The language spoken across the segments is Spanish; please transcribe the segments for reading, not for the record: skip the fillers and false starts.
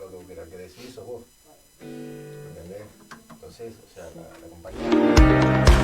todo lo que decís sos vos. ¿Entendés? Entonces, o sea, la compañía...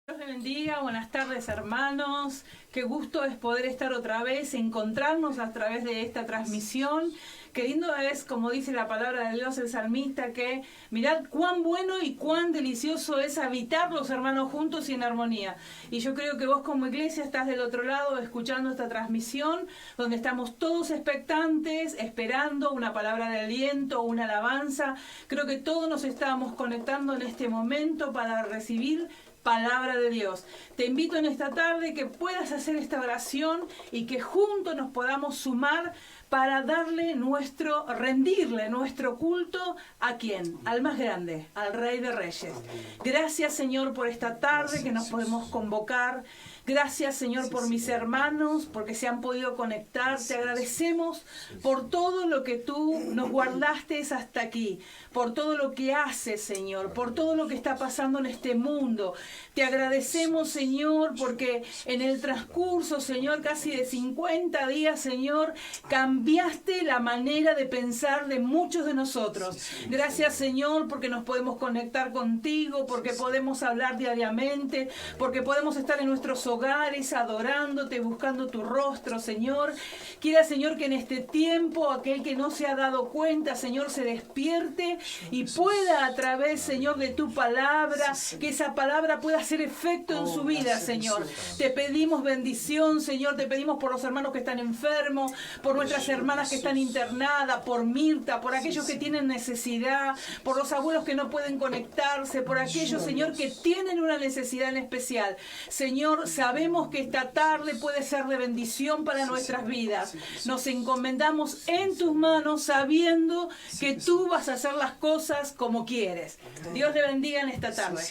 Dios te bendiga, buenas tardes hermanos, qué gusto es poder estar otra vez, encontrarnos a través de esta transmisión. Qué lindo es, como dice la palabra de Dios, el salmista, que mirad cuán bueno y cuán delicioso es habitar los hermanos juntos y en armonía. Y yo creo que vos como iglesia estás del otro lado escuchando esta transmisión, donde estamos todos expectantes, esperando una palabra de aliento, una alabanza. Creo que todos nos estamos conectando en este momento para recibir palabra de Dios. Te invito en esta tarde que puedas hacer esta oración y que juntos nos podamos sumar para rendirle nuestro culto ¿a quién? Al más grande, al Rey de Reyes. Gracias, Señor, por esta tarde que nos podemos convocar. Gracias, Señor, por mis hermanos, porque se han podido conectar. Te agradecemos por todo lo que tú nos guardaste hasta aquí, por todo lo que haces, Señor, por todo lo que está pasando en este mundo. Te agradecemos, Señor, porque en el transcurso, Señor, casi de 50 días, Señor, cambiaste la manera de pensar de muchos de nosotros. Gracias, Señor, porque nos podemos conectar contigo, porque podemos hablar diariamente, porque podemos estar en nuestros hogares adorándote, buscando tu rostro, Señor. Quiera, Señor, que en este tiempo aquel que no se ha dado cuenta, Señor, se despierte y pueda a través, Señor, de tu palabra, que esa palabra pueda hacer efecto en su vida, Señor. Te pedimos bendición, Señor, te pedimos por los hermanos que están enfermos, por nuestras hermanas que están internadas, por Mirta, por aquellos que tienen necesidad, por los abuelos que no pueden conectarse, por aquellos, Señor, que tienen una necesidad en especial. Señor, sabemos que esta tarde puede ser de bendición para nuestras vidas. Nos encomendamos en tus manos sabiendo que tú vas a hacer las cosas como quieres. Dios le bendiga en esta tarde.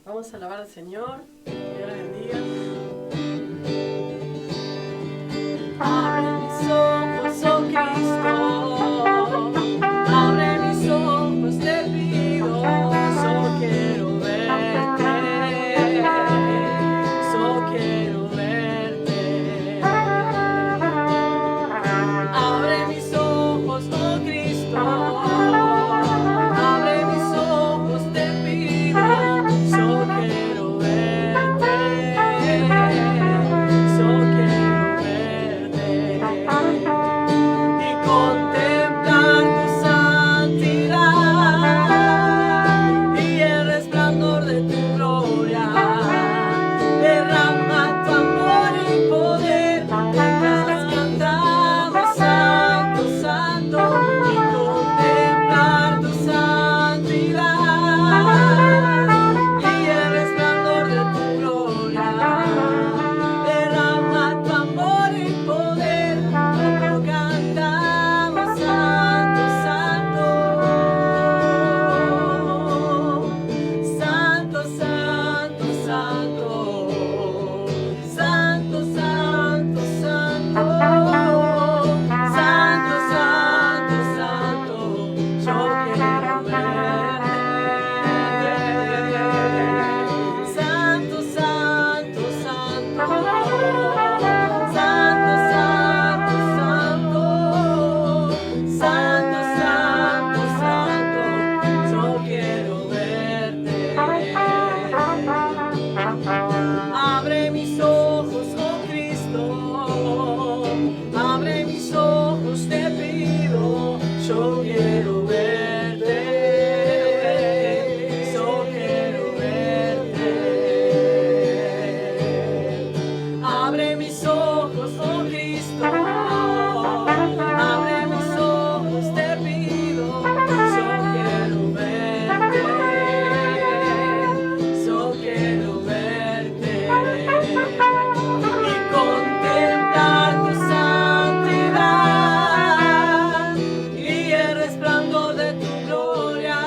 Vamos a alabar al Señor. Dios le bendiga. Abre mis ojos, oh Cristo. Abre mis ojos, te pido. Solo quiero verte. Solo quiero verte. Abre mis ojos, oh Cristo. Abre mis ojos, te pido. Solo quiero verte. Solo quiero verte. Y contemplar tu santidad y el resplandor de tu gloria. Derrama tu amor y poder mientras cantamos santo, santo. Y contemplar tu santidad y el resplandor de tu gloria. Derrama tu amor y poder cuando cantamos santo, santo. Santo, santo, santo. Santo, santo, santo. Santo, santo, santo. Yo quiero verte. Santo, santo, santo. Santo, santo, santo. Santo, santo, santo. Yo quiero verte. Abre mis ojos, oh Cristo. Abre mis ojos, te pido. Yo quiero verte. Yo quiero verte. Abre mis ojos, oh Cristo. Abre mis ojos, te pido. Yo quiero verte. Yo quiero verte. Y contemplar tu santidad y el resplandor de tu gloria.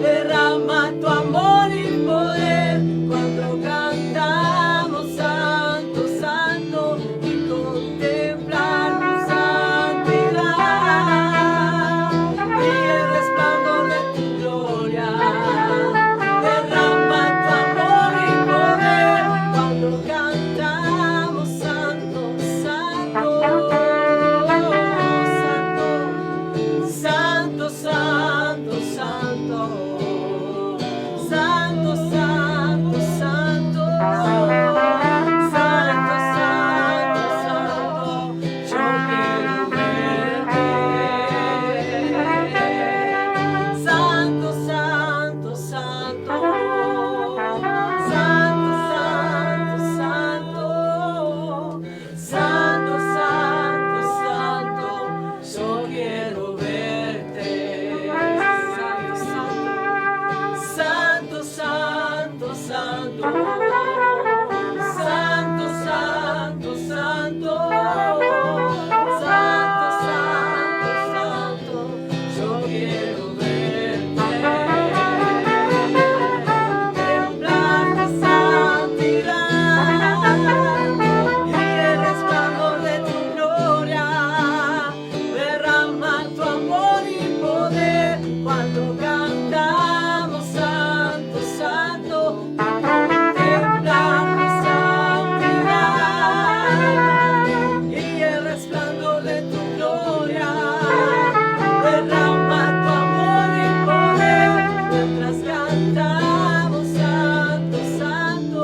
Derrama tu amor y poder cuando cantamos santo, santo. Y contemplar tu santidad y el resplandor de tu gloria. Derrama tu amor y poder cuando cantamos santo, santo, santo, santo, santo, santo. Santo, santo, santo. Santo, santo, santo. Yo quiero verte. Santo, santo, santo. Santo, santo, santo. Santo, santo, santo. Yo quiero verte. Santo, santo. Santo, santo, santo. Santo, santo, santo. Santo, santo, santo. Yo quiero verte. Contemplar tu santidad cantamos santo, santo.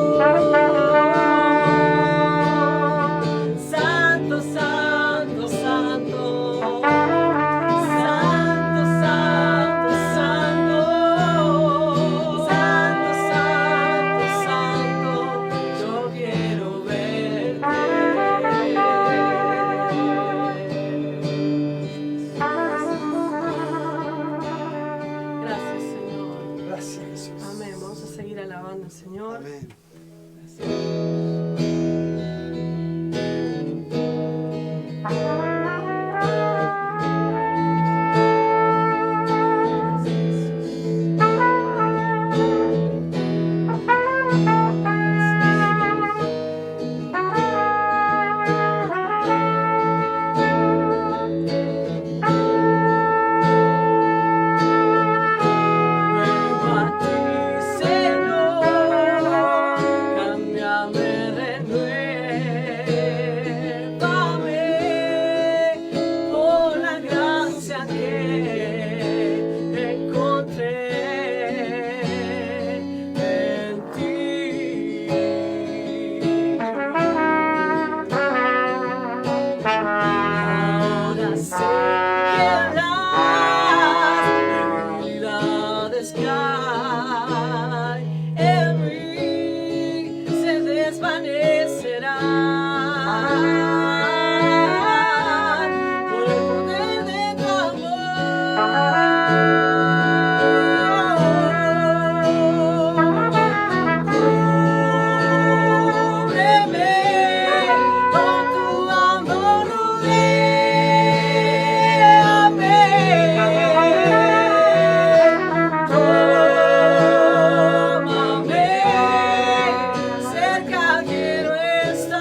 Santo, santo, santo. Santo, santo, santo. Santo, santo, santo. Yo quiero verte. Gracias, Señor. Gracias, Jesús. Amén. Vamos a seguir alabando al Señor. Amén. Vengo a ti, Señor, cámbiame, renuévame por la gracia que encontré en ti. Ahora sé que las debilidades que hay en mí se desvanecerán por el poder de tu amor. Cúbreme con tu amor, rodéame. Tómame, cerca quiero estar.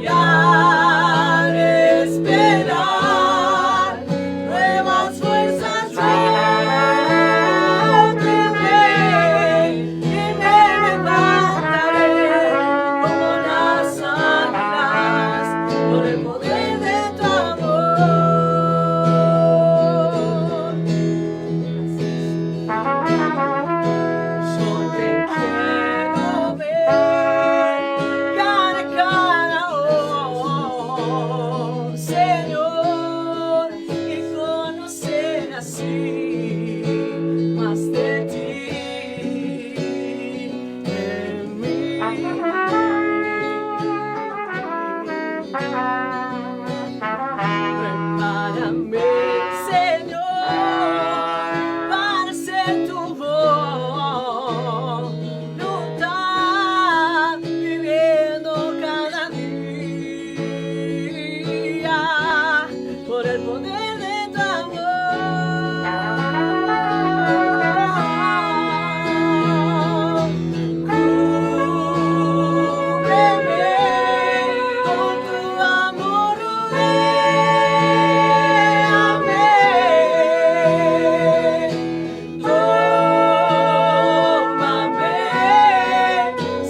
Y al esperar nuevas fuerzas yo tendré y me levantaré como las águilas por el poder de tu amor. Yo te quiero ver cara a cara, oh Señor, y conocer así más de ti en mí. Prepárame, Señor, para hacer tu voluntad, viviendo cada día por el poder de tu amor. Cúbreme con tu amor, rodéame. Tómame,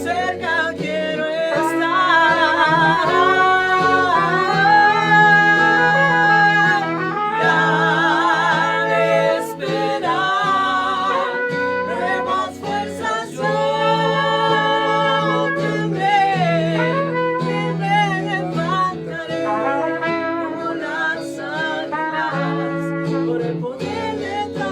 cerca quiero estar. Y al esperar nuevas fuerzas yo tendré y me levantaré como las águilas por el poder de tu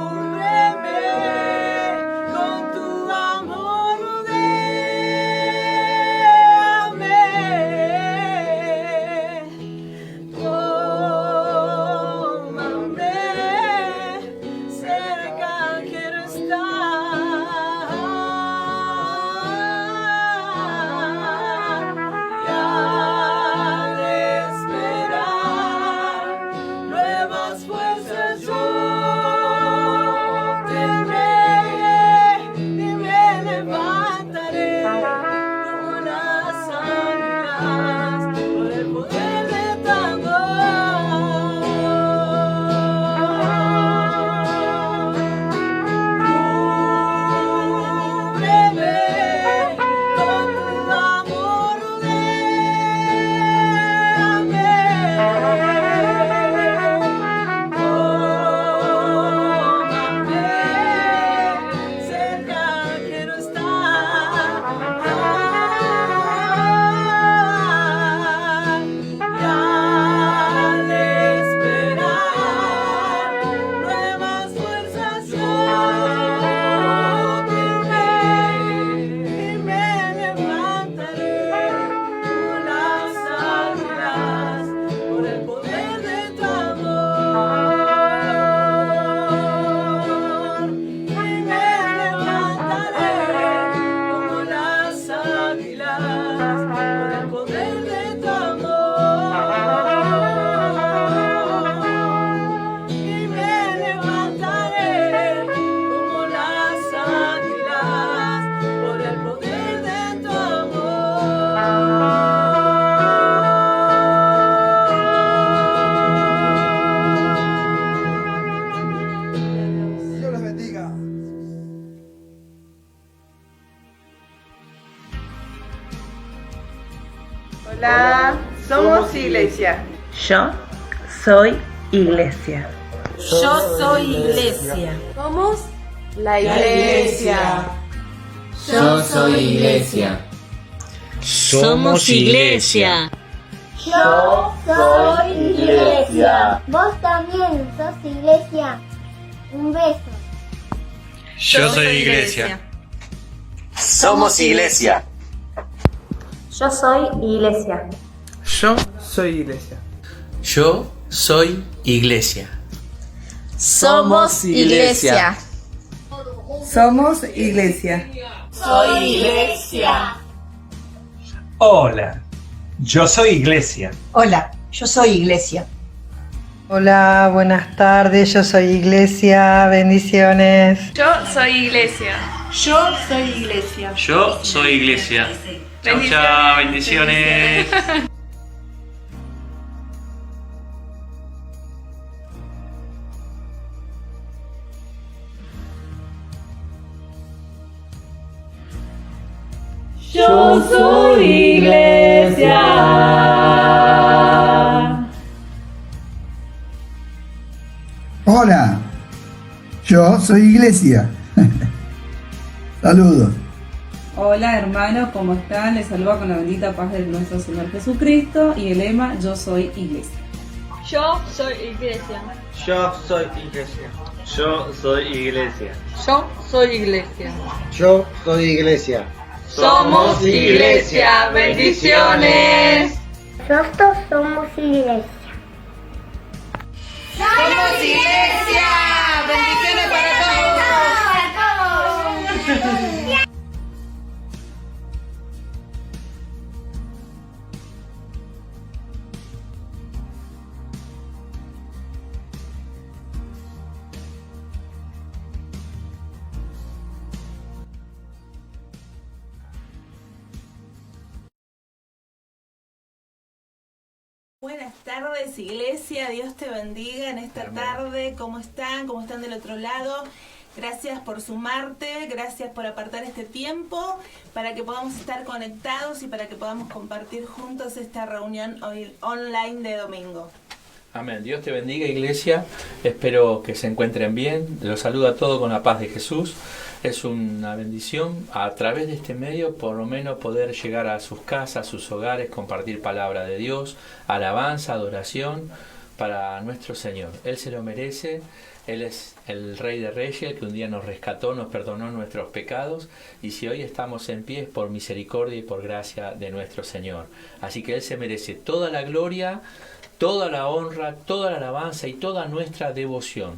Cúbreme con tu amor, rodéame. Tómame, cerca quiero estar. Hola, somos iglesia. Yo soy iglesia. Yo soy iglesia. Somos la iglesia. Yo soy iglesia. Somos iglesia. Yo soy iglesia. Vos también sos iglesia. Un beso. Yo soy iglesia. Somos iglesia. Yo soy iglesia. Yo soy iglesia. Yo soy iglesia. Somos iglesia. Somos iglesia. Soy iglesia. Hola, yo soy iglesia. Hola, yo soy iglesia. Hola, buenas tardes, yo soy iglesia, bendiciones. Yo soy iglesia. Yo soy iglesia. Yo soy iglesia. Chau, chau, bendiciones. Yo soy iglesia. Hola, yo soy iglesia. Saludos. Hola hermanos, ¿cómo están? Les saludo con la bendita paz de nuestro Señor Jesucristo y el lema Yo soy iglesia. Yo soy iglesia. Yo soy iglesia. Yo soy iglesia. Yo soy iglesia. Yo soy iglesia. Somos iglesia. Bendiciones. Nosotros somos iglesia. Somos iglesia. Bendiciones para todos. Buenas tardes, iglesia. Dios te bendiga en esta tarde. ¿Cómo están? ¿Cómo están del otro lado? Gracias por sumarte, gracias por apartar este tiempo para que podamos estar conectados y para que podamos compartir juntos esta reunión online de domingo. Amén. Dios te bendiga, iglesia. Espero que se encuentren bien. Los saludo a todos con la paz de Jesús. Es una bendición a través de este medio por lo menos poder llegar a sus casas, a sus hogares, compartir palabra de Dios, alabanza, adoración para nuestro Señor. Él se lo merece. Él es el Rey de Reyes, el que un día nos rescató, nos perdonó nuestros pecados, y si hoy estamos en pie es por misericordia y por gracia de nuestro Señor. Así que Él se merece toda la gloria, toda la honra, toda la alabanza y toda nuestra devoción,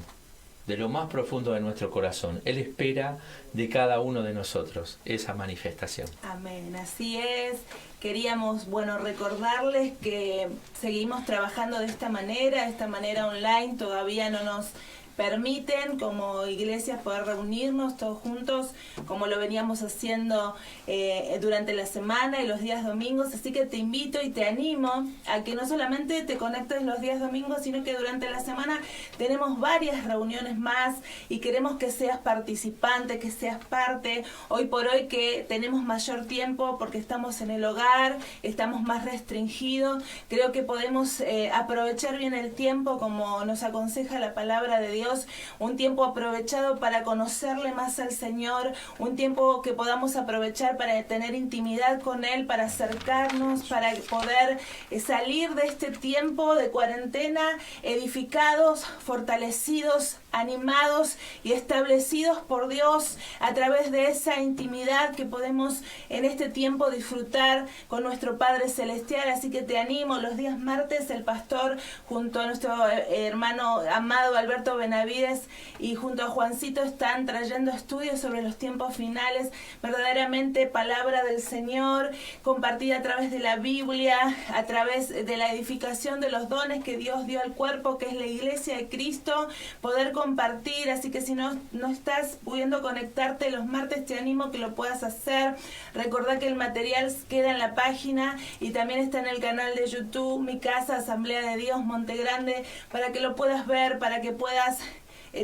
de lo más profundo de nuestro corazón. Él espera de cada uno de nosotros esa manifestación. Amén, así es. Queríamos, recordarles que seguimos trabajando de esta manera online. Todavía no nos permiten como iglesias poder reunirnos todos juntos como lo veníamos haciendo durante la semana y los días domingos, así que te invito y te animo a que no solamente te conectes los días domingos, sino que durante la semana tenemos varias reuniones más y queremos que seas participante, que seas parte. Hoy por hoy que tenemos mayor tiempo porque estamos en el hogar, estamos más restringidos, creo que podemos aprovechar bien el tiempo como nos aconseja la palabra de Dios, un tiempo aprovechado para conocerle más al Señor, un tiempo que podamos aprovechar para tener intimidad con Él, para acercarnos, para poder salir de este tiempo de cuarentena edificados, fortalecidos, animados y establecidos por Dios a través de esa intimidad que podemos en este tiempo disfrutar con nuestro Padre Celestial. Así que te animo, los días martes el pastor junto a nuestro hermano amado Alberto Benavides y junto a Juancito están trayendo estudios sobre los tiempos finales, verdaderamente palabra del Señor compartida a través de la Biblia, a través de la edificación de los dones que Dios dio al cuerpo que es la iglesia de Cristo, poder compartir. Así que si no estás pudiendo conectarte los martes, te animo que lo puedas hacer. Recordá que el material queda en la página y también está en el canal de YouTube Mi Casa Asamblea de Dios Monte Grande, para que lo puedas ver, para que puedas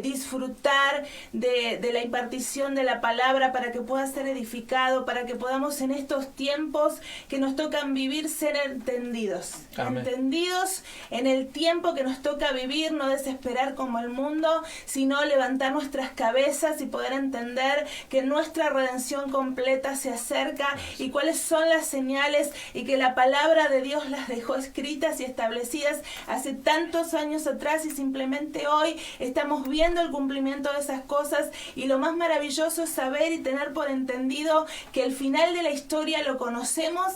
disfrutar de la impartición de la palabra, para que pueda ser edificado, para que podamos en estos tiempos que nos tocan vivir ser entendidos. Amén. Entendidos en el tiempo que nos toca vivir, no desesperar como el mundo, sino levantar nuestras cabezas y poder entender que nuestra redención completa se acerca y cuáles son las señales, y que la palabra de Dios las dejó escritas y establecidas hace tantos años atrás, y simplemente hoy estamos viendo el cumplimiento de esas cosas. Y lo más maravilloso es saber y tener por entendido que el final de la historia lo conocemos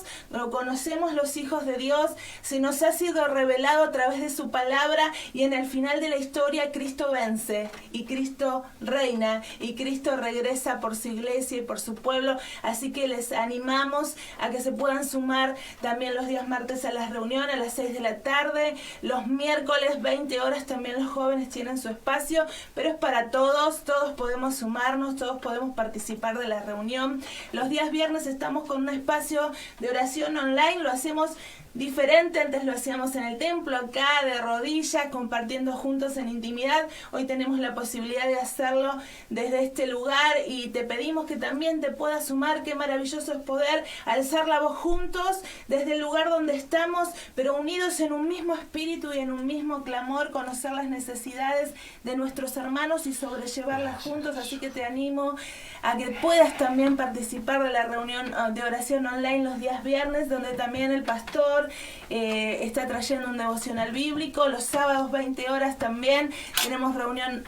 los hijos de Dios, se nos ha sido revelado a través de su palabra, y en el final de la historia Cristo vence y Cristo reina y Cristo regresa por su iglesia y por su pueblo. Así que les animamos a que se puedan sumar también los días martes a las reuniones a las 6 de la tarde, los miércoles 20 horas también los jóvenes tienen su espacio, pero es para todos podemos sumarnos, todos podemos participar de la reunión. Los días viernes estamos con un espacio de oración online, lo hacemos diferente. Antes lo hacíamos en el templo, acá de rodillas, compartiendo juntos en intimidad. Hoy tenemos la posibilidad de hacerlo desde este lugar, y te pedimos que también te puedas sumar. Qué maravilloso es poder alzar la voz juntos desde el lugar donde estamos, pero unidos en un mismo espíritu y en un mismo clamor, conocer las necesidades de nuestros hermanos y sobrellevarlas juntos. Así que te animo a que puedas también participar de la reunión de oración online los días viernes, donde también el pastor está trayendo un devocional bíblico. Los sábados 20 horas también tenemos reunión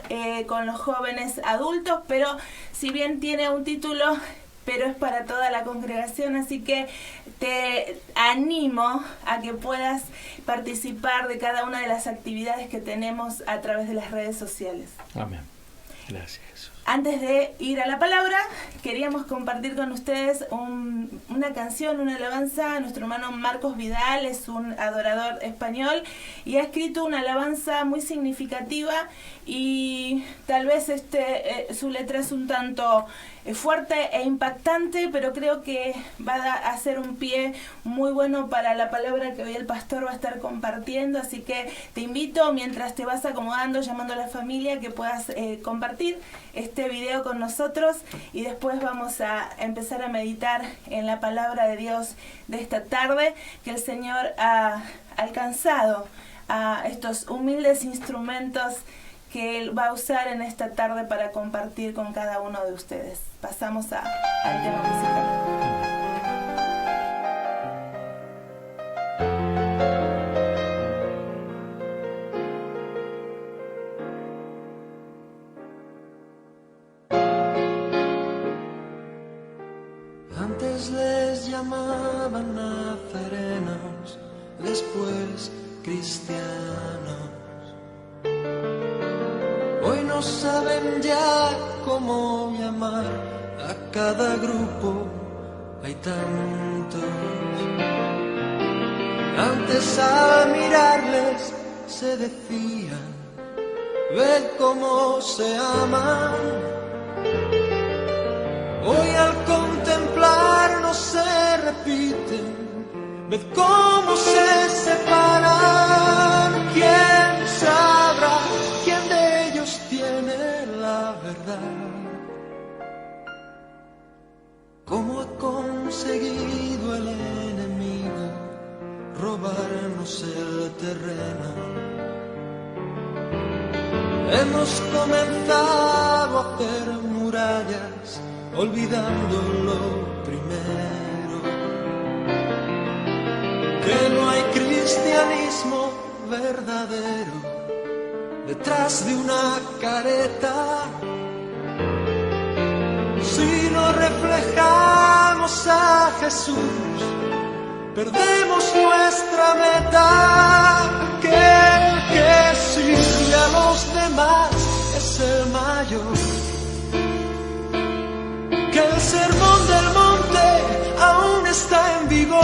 con los jóvenes adultos, pero si bien tiene un título, pero es para toda la congregación, así que te animo a que puedas participar de cada una de las actividades que tenemos a través de las redes sociales. Amén. Gracias, Jesús. Antes de ir a la palabra, queríamos compartir con ustedes una canción, una alabanza. Nuestro hermano Marcos Vidal es un adorador español y ha escrito una alabanza muy significativa, y tal vez su letra es un tanto fuerte e impactante, pero creo que va a hacer un pie muy bueno para la palabra que hoy el pastor va a estar compartiendo. Así que te invito, mientras te vas acomodando, llamando a la familia, que puedas compartir este video con nosotros, y después vamos a empezar a meditar en la palabra de Dios de esta tarde, que el Señor ha alcanzado a estos humildes instrumentos que Él va a usar en esta tarde para compartir con cada uno de ustedes. Pasamos al tema musical. Antes les llamaban nazarenos, después cristianos. Hoy no saben ya cómo llamar a cada grupo, hay tantos. Antes al mirarles se decían, ved cómo se aman. Hoy al contemplarnos se repiten, ved cómo se separan. ¿Quién sabrá quién de ellos tiene la verdad? ¿Cómo ha conseguido el enemigo robarnos el terreno? Hemos comenzado a hacer murallas, olvidando lo primero, que no hay cristianismo verdadero detrás de una careta. Si no reflejamos a Jesús, perdemos nuestra meta. Que el que sirve a los demás es el mayor. Que el sermón del monte aún está en vigor,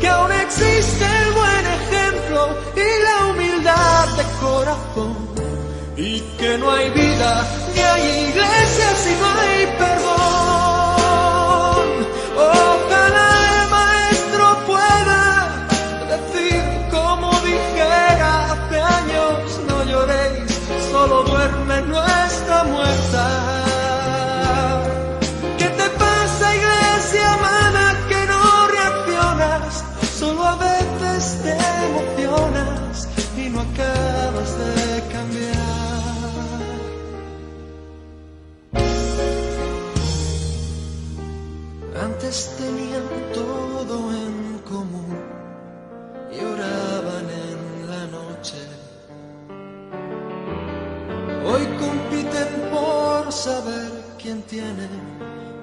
que aún existe el buen ejemplo y la humildad de corazón, y que no hay vida ni hay iglesia si no hay perdón. Ojalá el maestro pueda decir como dijera hace años, no lloré. Antes tenían todo en común y oraban en la noche. Hoy compiten por saber quién tiene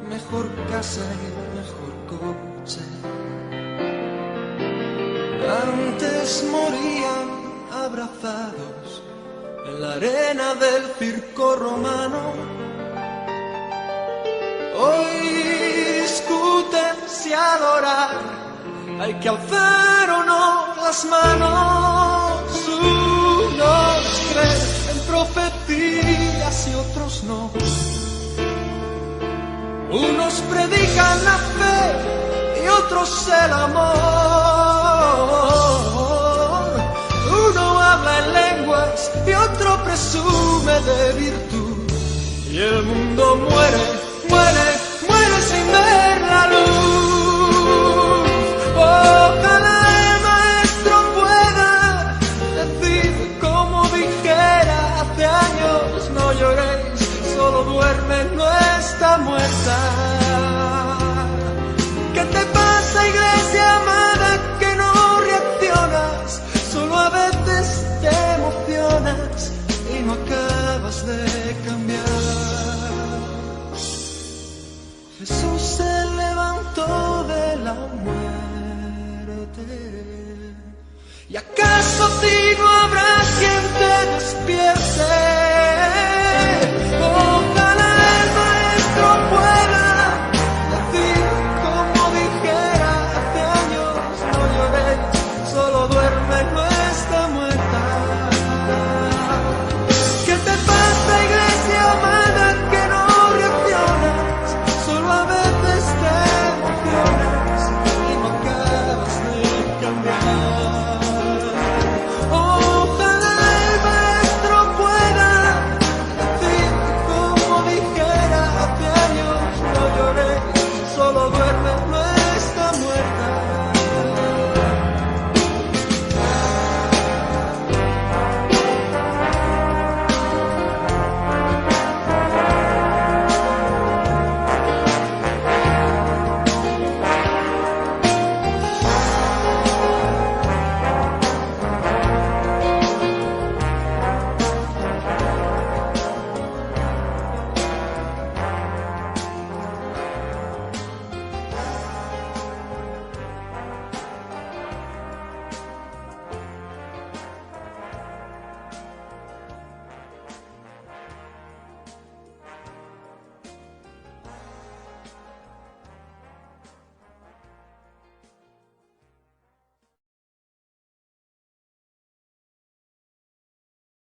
mejor casa y mejor coche. Antes morían abrazados en la arena del circo romano. Hoy discuten si adorar hay que alzar o no las manos. Unos creen en profecías y otros no. Unos predican la fe y otros el amor. Uno habla en lenguas y otro presume de virtud. Y el mundo muere, muere, muere sin ver la luz. Ojalá el maestro pueda decir como dijera hace años: no lloréis, solo duerme, no está muerta. ¿Qué te pasa, iglesia amada, que no reaccionas? Solo a veces te emocionas y no acabas de cambiar. Jesús se levantó de la muerte. ¿Y acaso a ti no habrá quien te despierte? Ojalá el maestro pueda decir como dijera hace años: no lloréis, solo duerme, no está muerta. ¿Qué te pasa, iglesia amada, que no reaccionas? Solo a veces te emocionas y no acabas de cambiar. Ojalá el maestro pueda decir como dijera hace años: no lloréis, solo duerme, no está muerta.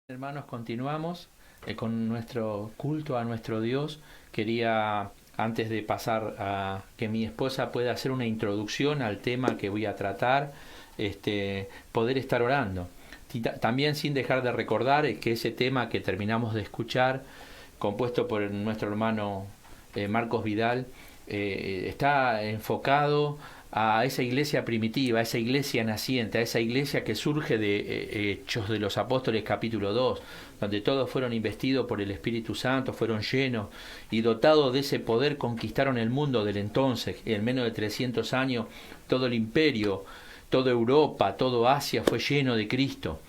Hermanos, continuamos con nuestro culto a nuestro Dios. Quería, antes de pasar a que mi esposa pueda hacer una introducción al tema que voy a tratar, poder estar orando. También sin dejar de recordar que ese tema que terminamos de escuchar, compuesto por nuestro hermano Marcos Vidal, está enfocado a esa iglesia primitiva, a esa iglesia naciente, a esa iglesia que surge de Hechos de los Apóstoles capítulo 2, donde todos fueron investidos por el Espíritu Santo, fueron llenos y dotados de ese poder conquistaron el mundo del entonces. En menos de 300 años todo el imperio, toda Europa, todo Asia fue lleno de Cristo.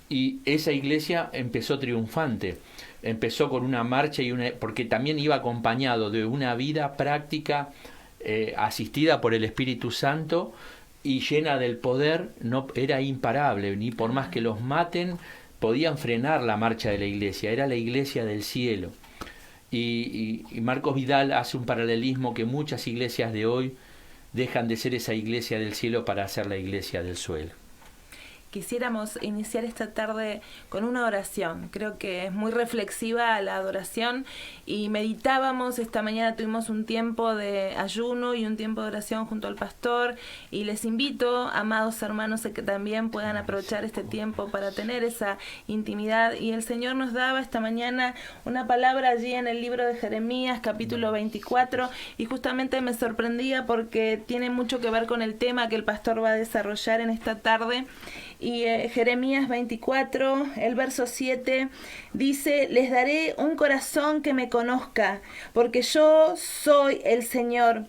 Y esa iglesia empezó triunfante, empezó con una marcha porque también iba acompañado de una vida práctica asistida por el Espíritu Santo y llena del poder. No era imparable, ni por más que los maten podían frenar la marcha de la iglesia. Era la iglesia del cielo. Y Marcos Vidal hace un paralelismo que muchas iglesias de hoy dejan de ser esa iglesia del cielo para ser la iglesia del suelo. Quisiéramos iniciar esta tarde con una oración. Creo que es muy reflexiva la adoración y meditábamos. Esta mañana tuvimos un tiempo de ayuno y un tiempo de oración junto al pastor, y les invito, amados hermanos, a que también puedan aprovechar este tiempo para tener esa intimidad. Y el Señor nos daba esta mañana una palabra allí en el libro de Jeremías capítulo 24, y justamente me sorprendía porque tiene mucho que ver con el tema que el pastor va a desarrollar en esta tarde. Y Jeremías 24, el verso 7, dice: les daré un corazón que me conozca, porque yo soy el Señor.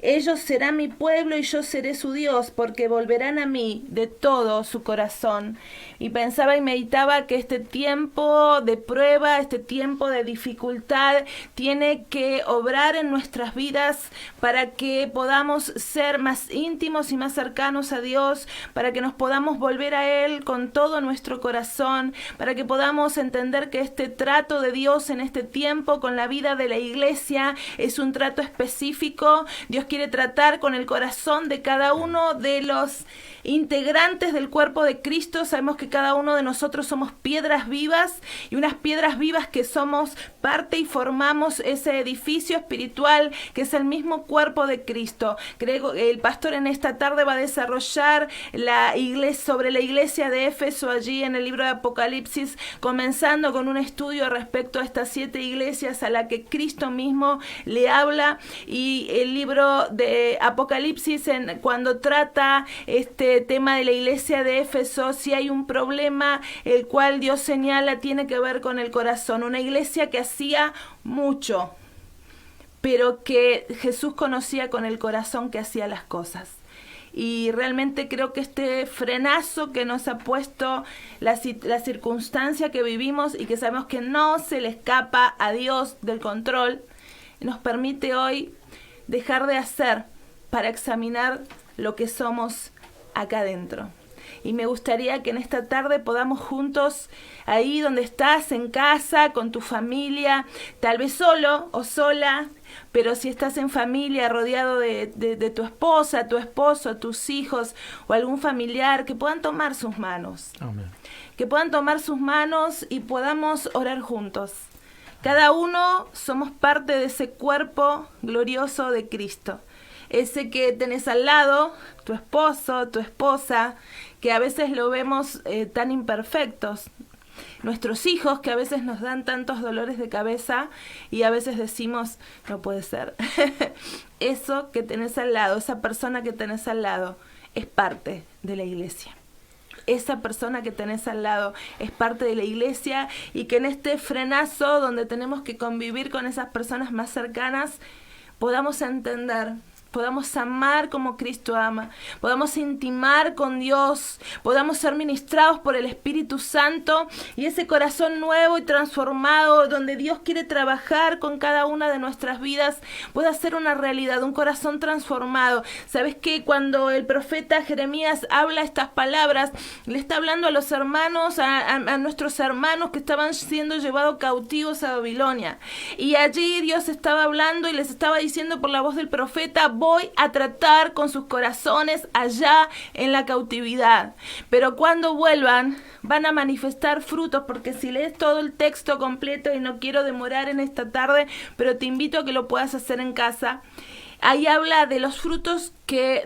Ellos serán mi pueblo y yo seré su Dios, porque volverán a mí de todo su corazón. Y pensaba y meditaba que este tiempo de prueba, este tiempo de dificultad, tiene que obrar en nuestras vidas para que podamos ser más íntimos y más cercanos a Dios, para que nos podamos volver a Él con todo nuestro corazón, para que podamos entender que este trato de Dios en este tiempo con la vida de la iglesia es un trato específico. Dios quiere tratar con el corazón de cada uno de los integrantes del cuerpo de Cristo. Sabemos que cada uno de nosotros somos piedras vivas, y unas piedras vivas que somos parte y formamos ese edificio espiritual que es el mismo cuerpo de Cristo. Creo que el pastor en esta tarde va a desarrollar sobre la iglesia de Éfeso, allí en el libro de Apocalipsis, comenzando con un estudio respecto a estas 7 iglesias a la que Cristo mismo le habla. Y el libro de Apocalipsis, cuando trata este tema de la iglesia de Éfeso, si hay un problema el cual Dios señala, tiene que ver con el corazón. Una iglesia que hacía mucho, pero que Jesús conocía con el corazón que hacía las cosas. Y realmente creo que este frenazo que nos ha puesto la circunstancia que vivimos, y que sabemos que no se le escapa a Dios del control, nos permite hoy dejar de hacer para examinar lo que somos acá adentro. Y me gustaría que en esta tarde podamos juntos, ahí donde estás, en casa, con tu familia, tal vez solo o sola, pero si estás en familia, rodeado de tu esposa, tu esposo, tus hijos o algún familiar, que puedan tomar sus manos. Amén. Que puedan tomar sus manos y podamos orar juntos. Cada uno somos parte de ese cuerpo glorioso de Cristo. Ese que tenés al lado, tu esposo, tu esposa, que a veces lo vemos tan imperfectos. Nuestros hijos, que a veces nos dan tantos dolores de cabeza y a veces decimos, no puede ser. Eso que tenés al lado, esa persona que tenés al lado, es parte de la iglesia. Esa persona que tenés al lado es parte de la iglesia, y que en este frenazo donde tenemos que convivir con esas personas más cercanas, podamos entender, podamos amar como Cristo ama, podamos intimar con Dios, podamos ser ministrados por el Espíritu Santo, y ese corazón nuevo y transformado donde Dios quiere trabajar con cada una de nuestras vidas pueda ser una realidad, un corazón transformado. ¿Sabes qué? Cuando el profeta Jeremías habla estas palabras, le está hablando a los hermanos, a nuestros hermanos que estaban siendo llevados cautivos a Babilonia, y allí Dios estaba hablando y les estaba diciendo por la voz del profeta: voy a tratar con sus corazones allá en la cautividad, pero cuando vuelvan van a manifestar frutos, porque si lees todo el texto completo, y no quiero demorar en esta tarde, pero te invito a que lo puedas hacer en casa, ahí habla de los frutos que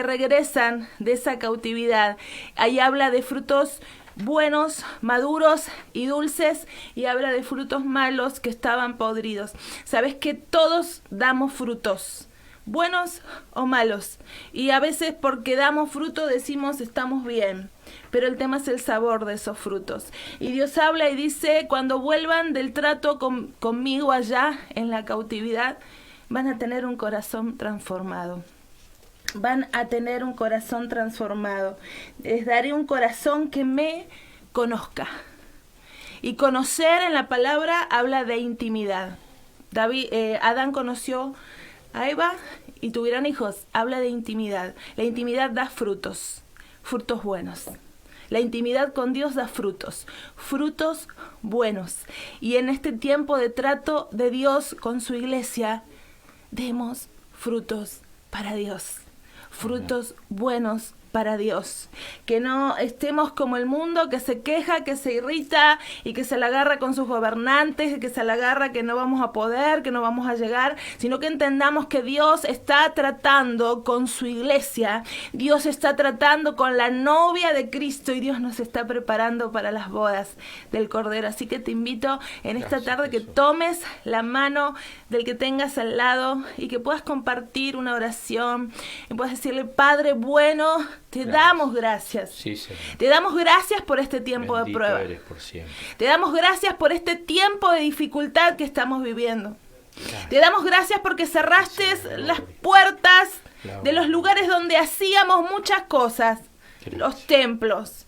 regresan de esa cautividad. Ahí habla de frutos buenos, maduros y dulces, y habla de frutos malos que estaban podridos. Sabes que todos damos frutos, buenos o malos, y a veces porque damos fruto decimos estamos bien, pero el tema es el sabor de esos frutos. Y Dios habla y dice: cuando vuelvan del trato conmigo allá en la cautividad, van a tener un corazón transformado. Van a tener un corazón transformado. Les daré un corazón que me conozca. Y conocer en la palabra habla de intimidad. Adán conoció a Eva y tuvieron hijos. Habla de intimidad. La intimidad da frutos, frutos buenos. La intimidad con Dios da frutos buenos. Y en este tiempo de trato de Dios con su iglesia, demos frutos para Dios, frutos buenos para Dios. Que no estemos como el mundo, que se queja, que se irrita y que se la agarra con sus gobernantes, que se la agarra que no vamos a poder, que no vamos a llegar, sino que entendamos que Dios está tratando con su iglesia, Dios está tratando con la novia de Cristo, y Dios nos está preparando para las bodas del Cordero. Así que te invito en esta tarde que tomes la mano del que tengas al lado y que puedas compartir una oración y puedas decirle: Padre bueno, te damos gracias. Sí, Señor. Te damos gracias por este tiempo Bendito de prueba. eres por siempre. Te damos gracias por este tiempo de dificultad que estamos viviendo. Te damos gracias porque cerraste las puertas de los lugares donde hacíamos muchas cosas, los templos.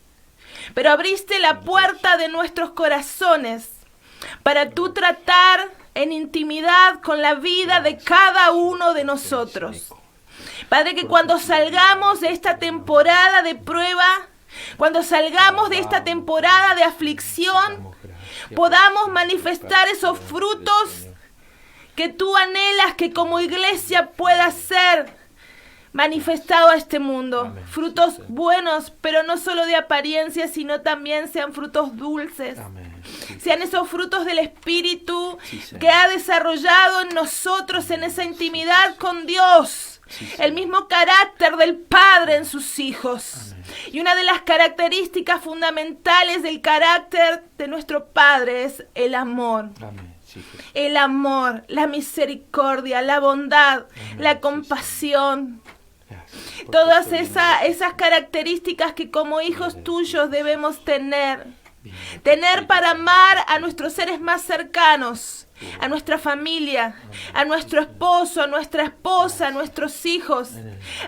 Pero abriste la puerta de nuestros corazones para tú tratar en intimidad con la vida de cada uno de nosotros. Padre, que cuando salgamos de esta temporada de prueba, cuando salgamos de esta temporada de aflicción, podamos manifestar esos frutos que tú anhelas que como iglesia pueda ser manifestado a este mundo. Frutos buenos, pero no solo de apariencia, sino también sean frutos dulces. Sean esos frutos del Espíritu que ha desarrollado en nosotros en esa intimidad con Dios. El mismo carácter del Padre en sus hijos. Y una de las características fundamentales del carácter de nuestro Padre es el amor. El amor, la misericordia, la bondad, la compasión. Todas esas características que como hijos tuyos debemos tener. Tener para amar a nuestros seres más cercanos, a nuestra familia, a nuestro esposo, a nuestra esposa, a nuestros hijos.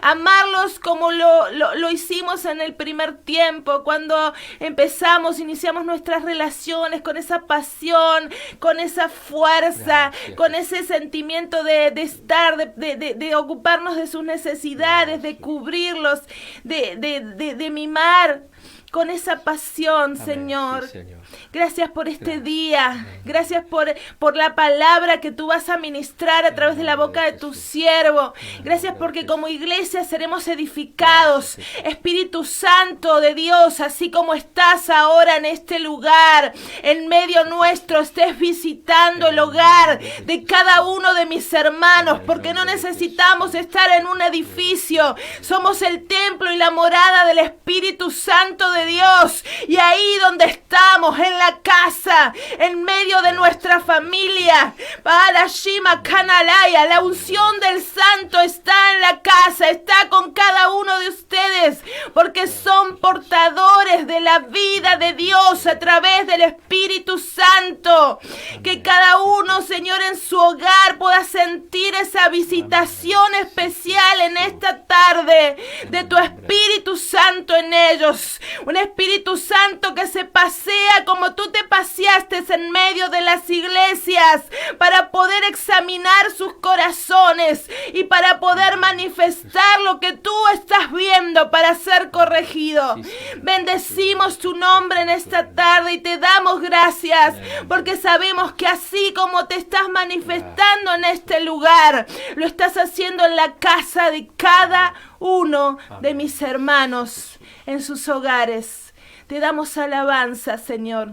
Amarlos como lo hicimos en el primer tiempo, cuando iniciamos nuestras relaciones con esa pasión, con esa fuerza, con ese sentimiento de estar, de ocuparnos de sus necesidades, de cubrirlos, de mimar. Con esa pasión, Señor. Sí, Señor. Gracias por este día. Gracias por la palabra que tú vas a ministrar a través de la boca de tu siervo. Gracias porque como iglesia seremos edificados. Espíritu Santo de Dios, así como estás ahora en este lugar, en medio nuestro, estés visitando el hogar de cada uno de mis hermanos, porque no necesitamos estar en un edificio. Somos el templo y la morada del Espíritu Santo de Dios, y ahí donde estamos, en la casa, en medio de nuestra familia, para Shima Kanalaya, la unción del Santo está en la casa, está con cada uno de ustedes, porque son portadores de la vida de Dios a través del Espíritu Santo. Que cada uno, Señor, en su hogar pueda sentir esa visitación especial en esta tarde de tu Espíritu Santo en ellos. Un Espíritu Santo que se pasea como tú te paseaste en medio de las iglesias para poder examinar sus corazones y para poder manifestar lo que tú estás viendo para ser corregido. Bendecimos tu nombre en esta tarde y te damos gracias porque sabemos que así como te estás manifestando en este lugar, lo estás haciendo en la casa de cada uno de mis hermanos en sus hogares. Te damos alabanza, Señor.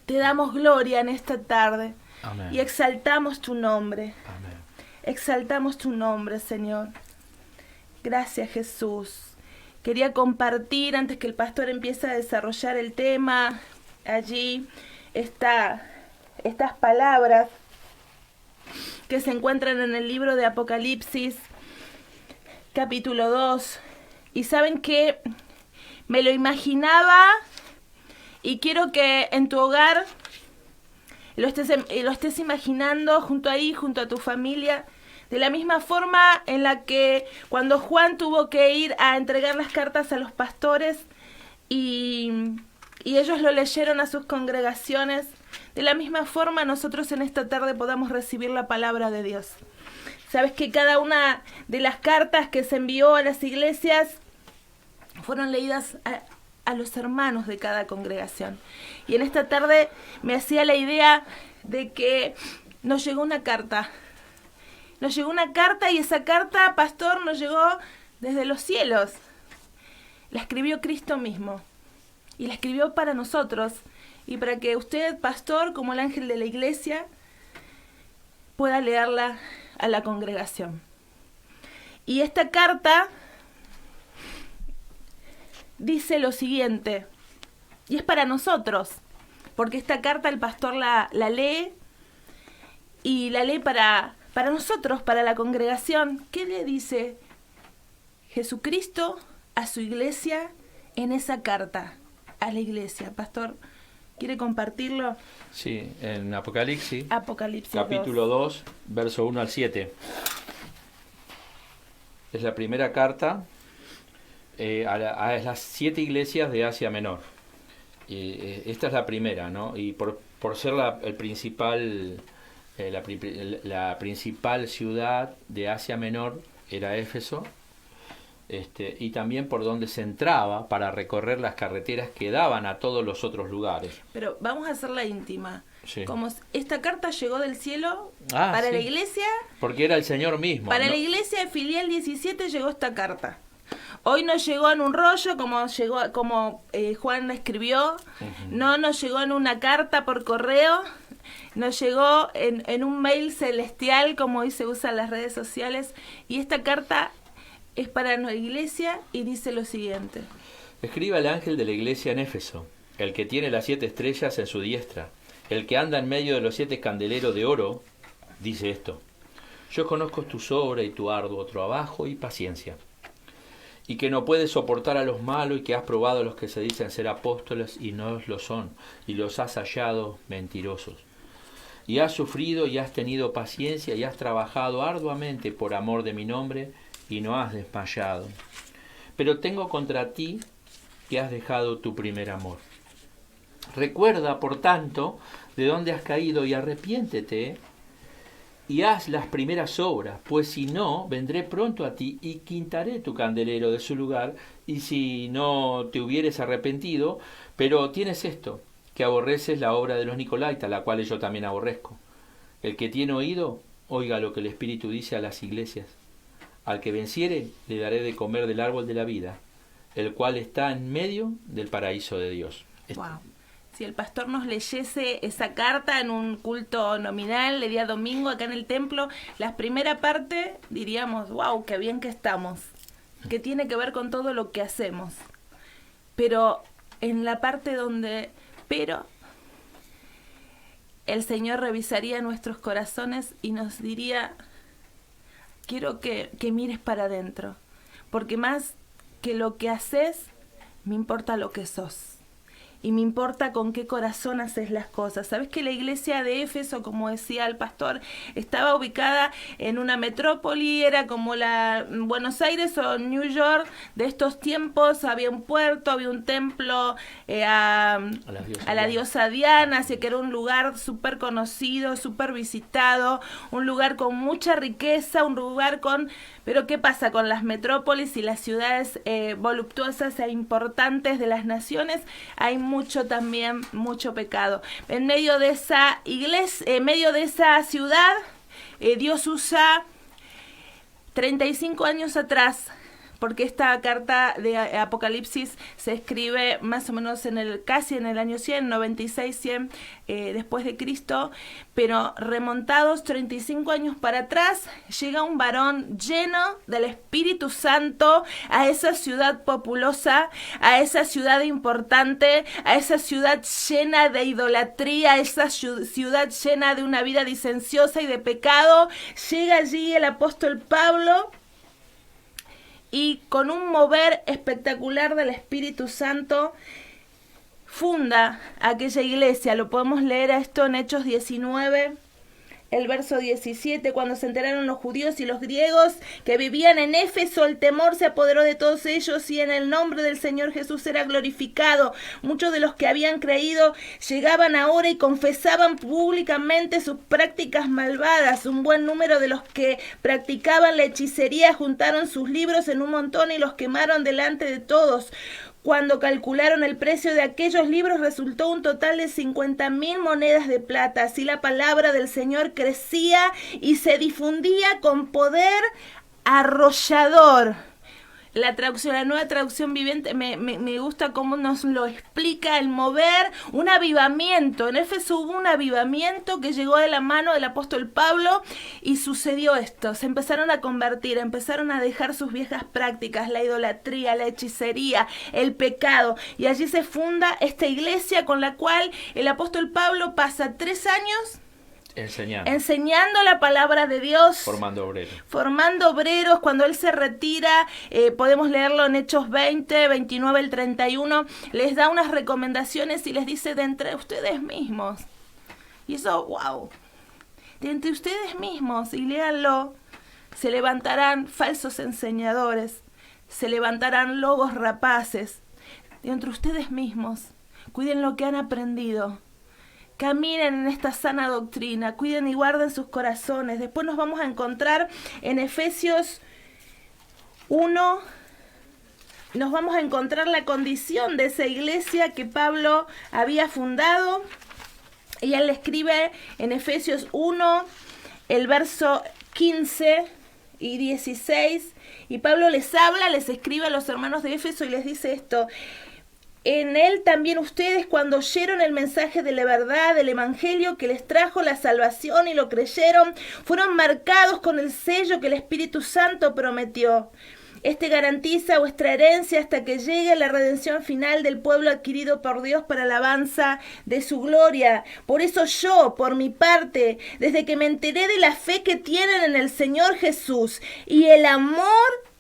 Te damos gloria en esta tarde. Amén. Y exaltamos tu nombre. Amén. Exaltamos tu nombre, Señor. Gracias, Jesús. Quería compartir, antes que el pastor empiece a desarrollar el tema, allí estas palabras que se encuentran en el libro de Apocalipsis, capítulo 2. Y saben que me lo imaginaba y quiero que en tu hogar lo estés imaginando junto a tu familia, de la misma forma en la que cuando Juan tuvo que ir a entregar las cartas a los pastores y ellos lo leyeron a sus congregaciones, de la misma forma nosotros en esta tarde podamos recibir la palabra de Dios. Sabes que cada una de las cartas que se envió a las iglesias fueron leídas a los hermanos de cada congregación. Y en esta tarde me hacía la idea de que nos llegó una carta. Nos llegó una carta y esa carta, pastor, nos llegó desde los cielos. La escribió Cristo mismo. Y la escribió para nosotros. Y para que usted, pastor, como el ángel de la iglesia, pueda leerla a la congregación. Y esta carta dice lo siguiente, y es para nosotros, porque esta carta el pastor la lee, y la lee para nosotros, para la congregación. ¿Qué le dice Jesucristo a su iglesia en esa carta a la iglesia? Pastor, ¿Quiere compartirlo? Sí, en Apocalipsis, Apocalipsis capítulo 2, verso 1 al 7. Es la primera carta a las 7 iglesias de Asia Menor. Y esta es la primera, ¿no? Y por ser la principal ciudad de Asia Menor era Éfeso, y también por donde se entraba para recorrer las carreteras que daban a todos los otros lugares. Pero vamos a hacerla íntima. Sí. Como esta carta llegó del cielo Ah, para sí. la iglesia, Porque era el Señor mismo. para ¿no? la iglesia de Filial 17 llegó esta carta. Hoy no llegó en un rollo como Juan la escribió, no nos llegó en una carta por correo, nos llegó en un mail celestial como hoy se usa en las redes sociales, y esta carta es para la iglesia y dice lo siguiente. Escribe al ángel de la iglesia en Éfeso, el que tiene las 7 estrellas en su diestra, el que anda en medio de los 7 candeleros de oro, dice esto: yo conozco tu obra y tu arduo trabajo y paciencia, y que no puedes soportar a los malos, y que has probado a los que se dicen ser apóstoles y no lo son, y los has hallado mentirosos. Y has sufrido y has tenido paciencia y has trabajado arduamente por amor de mi nombre y no has desmayado. Pero tengo contra ti que has dejado tu primer amor. Recuerda, por tanto, de dónde has caído y arrepiéntete y haz las primeras obras, pues si no, vendré pronto a ti y quitaré tu candelero de su lugar, y si no te hubieres arrepentido, pero tienes esto, que aborreces la obra de los Nicolaitas, la cual yo también aborrezco. El que tiene oído, oiga lo que el Espíritu dice a las iglesias. Al que venciere, le daré de comer del árbol de la vida, el cual está en medio del paraíso de Dios. Wow. Si el pastor nos leyese esa carta en un culto nominal el día domingo acá en el templo, la primera parte diríamos, wow, qué bien que estamos, que tiene que ver con todo lo que hacemos. Pero en la parte donde, el Señor revisaría nuestros corazones y nos diría, quiero que mires para adentro, porque más que lo que haces, me importa lo que sos. Y me importa con qué corazón haces las cosas. ¿Sabes que la iglesia de Éfeso, como decía el pastor, estaba ubicada en una metrópoli? Era como la Buenos Aires o New York de estos tiempos. Había un puerto, había un templo a la diosa Diana, así que era un lugar súper conocido, súper visitado, un lugar con mucha riqueza, un lugar con... Pero ¿qué pasa con las metrópolis y las ciudades voluptuosas e importantes de las naciones? Hay mucho pecado. En medio de esa iglesia, en medio de esa ciudad, Dios usa 35 años atrás, porque esta carta de Apocalipsis se escribe más o menos casi en el año 100, 96, 100 después de Cristo, pero remontados 35 años para atrás, llega un varón lleno del Espíritu Santo a esa ciudad populosa, a esa ciudad importante, a esa ciudad llena de idolatría, a esa ciudad llena de una vida disenciosa y de pecado. Llega allí el apóstol Pablo, y con un mover espectacular del Espíritu Santo funda aquella iglesia. Lo podemos leer a esto en Hechos 19, el verso 17. Cuando se enteraron los judíos y los griegos que vivían en Éfeso, el temor se apoderó de todos ellos y en el nombre del Señor Jesús era glorificado. Muchos de los que habían creído llegaban ahora y confesaban públicamente sus prácticas malvadas. Un buen número de los que practicaban la hechicería juntaron sus libros en un montón y los quemaron delante de todos. Cuando calcularon el precio de aquellos libros, resultó un total de 50.000 monedas de plata. Así la palabra del Señor crecía y se difundía con poder arrollador. La nueva traducción viviente, me gusta cómo nos lo explica, el mover, un avivamiento. En Éfeso hubo un avivamiento que llegó de la mano del apóstol Pablo y sucedió esto. Se empezaron a convertir, empezaron a dejar sus viejas prácticas, la idolatría, la hechicería, el pecado. Y allí se funda esta iglesia con la cual el apóstol Pablo pasa 3 años enseñando la palabra de Dios, formando obreros. Cuando Él se retira, podemos leerlo en Hechos 20, 29 al 31, les da unas recomendaciones y les dice: de entre ustedes mismos. Y eso, wow, de entre ustedes mismos, y léanlo, se levantarán falsos enseñadores, se levantarán lobos rapaces. De entre ustedes mismos, cuiden lo que han aprendido, caminen en esta sana doctrina, cuiden y guarden sus corazones. Después nos vamos a encontrar en Efesios 1, nos vamos a encontrar la condición de esa iglesia que Pablo había fundado. Y él le escribe en Efesios 1, el verso 15 y 16, y Pablo les escribe a los hermanos de Éfeso y les dice esto: en él también ustedes, cuando oyeron el mensaje de la verdad, del evangelio que les trajo la salvación y lo creyeron, fueron marcados con el sello que el Espíritu Santo prometió. Este garantiza vuestra herencia hasta que llegue la redención final del pueblo adquirido por Dios para alabanza de su gloria. Por eso yo, por mi parte, desde que me enteré de la fe que tienen en el Señor Jesús y el amor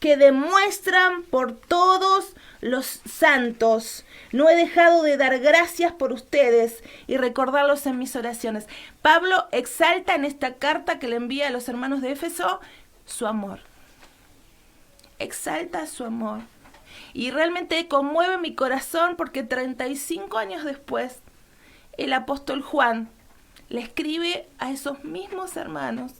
que demuestran por todos los santos, no he dejado de dar gracias por ustedes y recordarlos en mis oraciones. Pablo exalta en esta carta que le envía a los hermanos de Éfeso su amor. Exalta su amor. Y realmente conmueve mi corazón porque 35 años después, el apóstol Juan le escribe a esos mismos hermanos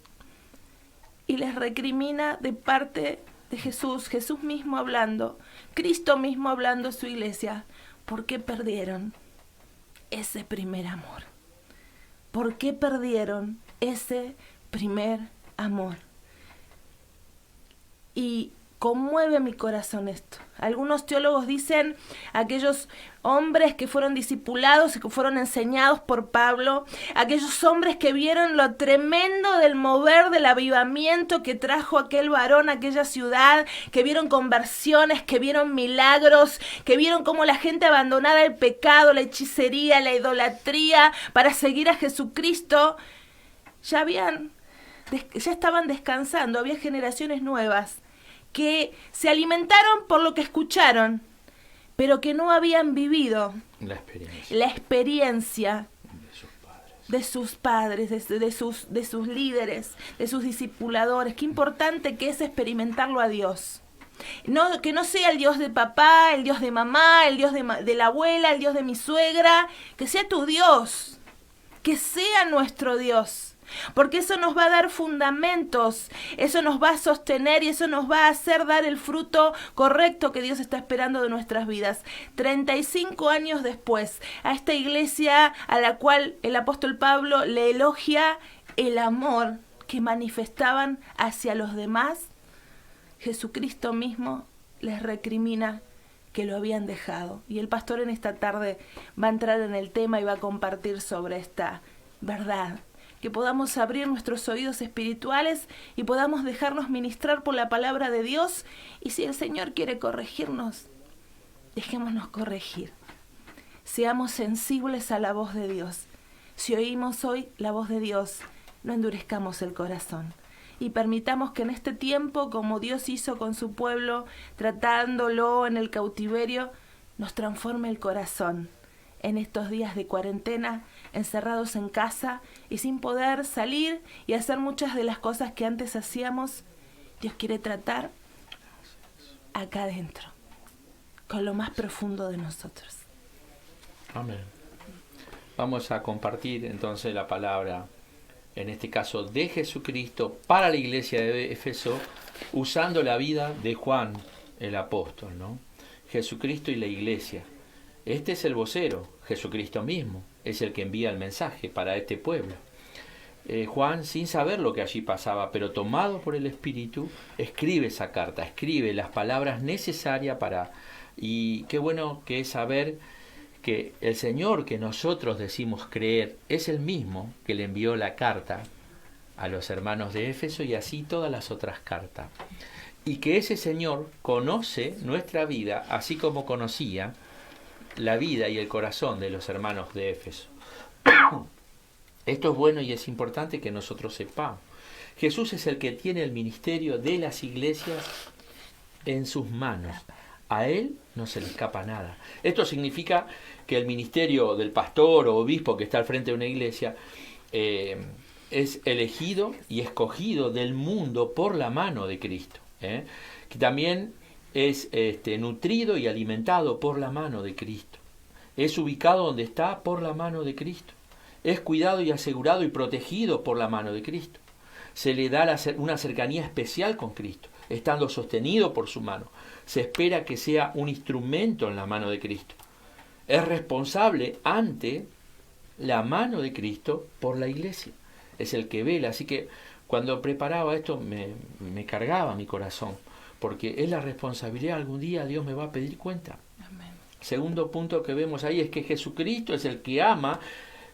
y les recrimina de parte de Jesús, Jesús mismo hablando, Cristo mismo hablando a su iglesia. ¿Por qué perdieron ese primer amor? ¿Por qué perdieron ese primer amor? Y conmueve mi corazón esto. Algunos teólogos dicen aquellos hombres que fueron discipulados y que fueron enseñados por Pablo, aquellos hombres que vieron lo tremendo del mover del avivamiento que trajo aquel varón a aquella ciudad, que vieron conversiones, que vieron milagros, que vieron cómo la gente abandonara el pecado, la hechicería, la idolatría para seguir a Jesucristo, ya estaban descansando. Había generaciones nuevas que se alimentaron por lo que escucharon, pero que no habían vivido la experiencia de sus padres, de sus líderes, de sus discipuladores. Qué importante que es experimentarlo a Dios. No, que no sea el Dios de papá, el Dios de mamá, el Dios de la abuela, el Dios de mi suegra, que sea tu Dios, que sea nuestro Dios. Porque eso nos va a dar fundamentos, eso nos va a sostener y eso nos va a hacer dar el fruto correcto que Dios está esperando de nuestras vidas. 35 años después, a esta iglesia a la cual el apóstol Pablo le elogia el amor que manifestaban hacia los demás, Jesucristo mismo les recrimina que lo habían dejado. Y el pastor en esta tarde va a entrar en el tema y va a compartir sobre esta verdad. Que podamos abrir nuestros oídos espirituales y podamos dejarnos ministrar por la palabra de Dios. Y si el Señor quiere corregirnos, dejémonos corregir. Seamos sensibles a la voz de Dios. Si oímos hoy la voz de Dios, no endurezcamos el corazón. Y permitamos que en este tiempo, como Dios hizo con su pueblo, tratándolo en el cautiverio, nos transforme el corazón. En estos días de cuarentena, encerrados en casa y sin poder salir y hacer muchas de las cosas que antes hacíamos, Dios quiere tratar acá adentro, con lo más profundo de nosotros. Amén. Vamos a compartir entonces la palabra, en este caso de Jesucristo, para la iglesia de Éfeso, usando la vida de Juan el apóstol, ¿no? Jesucristo y la iglesia. Este es el vocero, Jesucristo mismo, es el que envía el mensaje para este pueblo. Juan, sin saber lo que allí pasaba, pero tomado por el Espíritu, escribe esa carta, escribe las palabras necesarias para... Y qué bueno que es saber que el Señor que nosotros decimos creer es el mismo que le envió la carta a los hermanos de Éfeso y así todas las otras cartas. Y que ese Señor conoce nuestra vida así como conocía la vida y el corazón de los hermanos de Éfeso. Esto es bueno y es importante que nosotros sepamos. Jesús es el que tiene el ministerio de las iglesias en sus manos. A Él no se le escapa nada. Esto significa que el ministerio del pastor o obispo que está al frente de una iglesia es elegido y escogido del mundo por la mano de Cristo. Que también es nutrido y alimentado por la mano de Cristo. Es ubicado donde está por la mano de Cristo. Es cuidado y asegurado y protegido por la mano de Cristo. Se le da una cercanía especial con Cristo, estando sostenido por su mano. Se espera que sea un instrumento en la mano de Cristo. Es responsable ante la mano de Cristo por la iglesia. Es el que vela. Así que cuando preparaba esto me cargaba mi corazón, porque es la responsabilidad. Algún día Dios me va a pedir cuenta. Amén. Segundo punto que vemos ahí es que Jesucristo es el que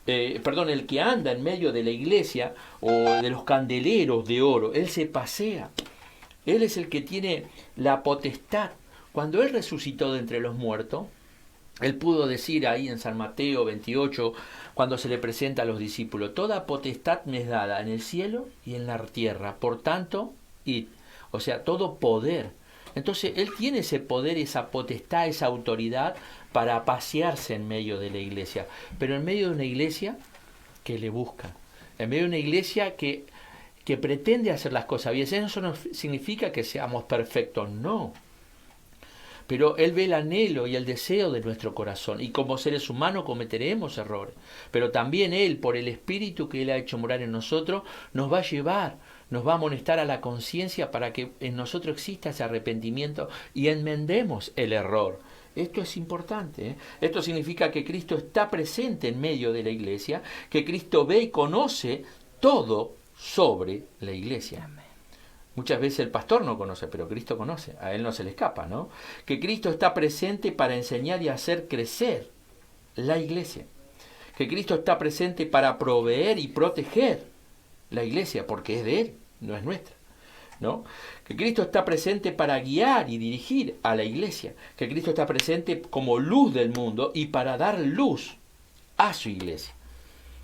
el que anda en medio de la iglesia o de los candeleros de oro. Él se pasea. Él es el que tiene la potestad. Cuando Él resucitó de entre los muertos, Él pudo decir ahí en San Mateo 28, cuando se le presenta a los discípulos: toda potestad me es dada en el cielo y en la tierra. Por tanto, id. O sea, todo poder. Entonces, Él tiene ese poder, esa potestad, esa autoridad para pasearse en medio de la iglesia. Pero en medio de una iglesia que le busca. En medio de una iglesia que pretende hacer las cosas bien. Eso no significa que seamos perfectos, no. Pero Él ve el anhelo y el deseo de nuestro corazón. Y como seres humanos cometeremos errores. Pero también Él, por el Espíritu que Él ha hecho morar en nosotros, nos va a llevar, nos va a amonestar a la conciencia para que en nosotros exista ese arrepentimiento y enmendemos el error. Esto es importante. Esto significa que Cristo está presente en medio de la iglesia, que Cristo ve y conoce todo sobre la iglesia. Amén. Muchas veces el pastor no conoce, pero Cristo conoce. A Él no se le escapa, ¿no? Que Cristo está presente para enseñar y hacer crecer la iglesia. Que Cristo está presente para proveer y proteger la iglesia, porque es de Él, no es nuestra, ¿no? Que Cristo está presente para guiar y dirigir a la iglesia. Que Cristo está presente como luz del mundo y para dar luz a su iglesia.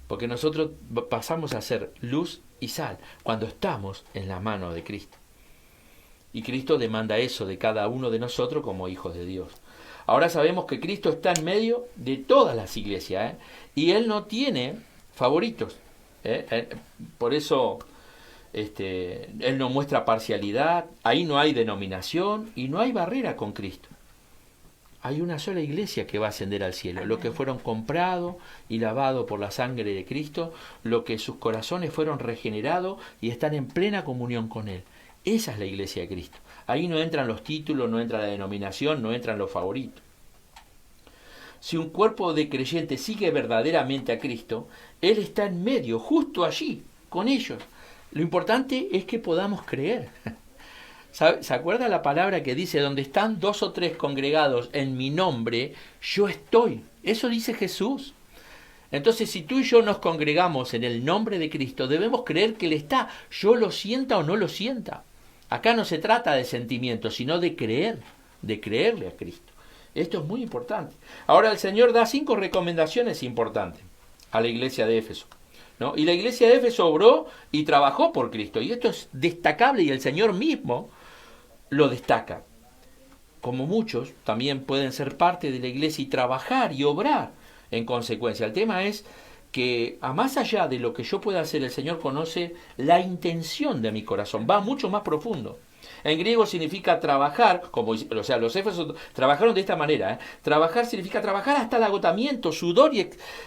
Porque nosotros pasamos a ser luz y sal cuando estamos en la mano de Cristo. Y Cristo demanda eso de cada uno de nosotros como hijos de Dios. Ahora sabemos que Cristo está en medio de todas las iglesias, y Él no tiene favoritos. Por eso Él no muestra parcialidad. Ahí no hay denominación y no hay barrera con Cristo. Hay una sola iglesia que va a ascender al cielo. Los que fueron comprados y lavados por la sangre de Cristo, los que sus corazones fueron regenerados y están en plena comunión con Él. Esa es la iglesia de Cristo. Ahí no entran los títulos, no entra la denominación, no entran los favoritos. Si un cuerpo de creyentes sigue verdaderamente a Cristo, Él está en medio, justo allí, con ellos. Lo importante es que podamos creer. ¿Se acuerda la palabra que dice: donde están 2 o 3 congregados en mi nombre, yo estoy? Eso dice Jesús. Entonces, si tú y yo nos congregamos en el nombre de Cristo, debemos creer que Él está, yo lo sienta o no lo sienta. Acá no se trata de sentimientos, sino de creer, de creerle a Cristo. Esto es muy importante. Ahora el Señor da 5 recomendaciones importantes a la iglesia de Éfeso, ¿no? Y la iglesia de Éfeso obró y trabajó por Cristo. Y esto es destacable y el Señor mismo lo destaca. Como muchos también pueden ser parte de la iglesia y trabajar y obrar en consecuencia. El tema es que a más allá de lo que yo pueda hacer, el Señor conoce la intención de mi corazón. Va mucho más profundo. En griego significa trabajar, o sea, los éfesos trabajaron de esta manera. Trabajar significa trabajar hasta el agotamiento, sudor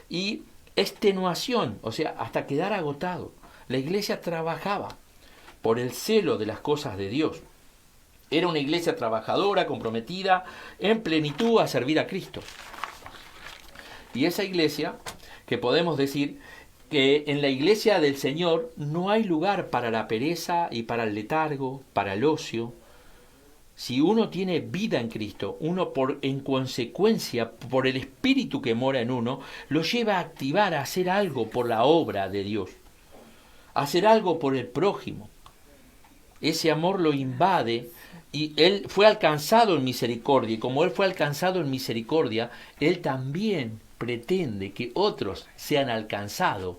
y extenuación, o sea, hasta quedar agotado. La iglesia trabajaba por el celo de las cosas de Dios. Era una iglesia trabajadora, comprometida en plenitud a servir a Cristo. Y esa iglesia, que podemos decir que en la iglesia del Señor no hay lugar para la pereza y para el letargo, para el ocio. Si uno tiene vida en Cristo, uno en consecuencia, por el Espíritu que mora en uno, lo lleva a activar, a hacer algo por la obra de Dios, a hacer algo por el prójimo. Ese amor lo invade y Él fue alcanzado en misericordia, y como Él fue alcanzado en misericordia, Él también pretende que otros sean alcanzados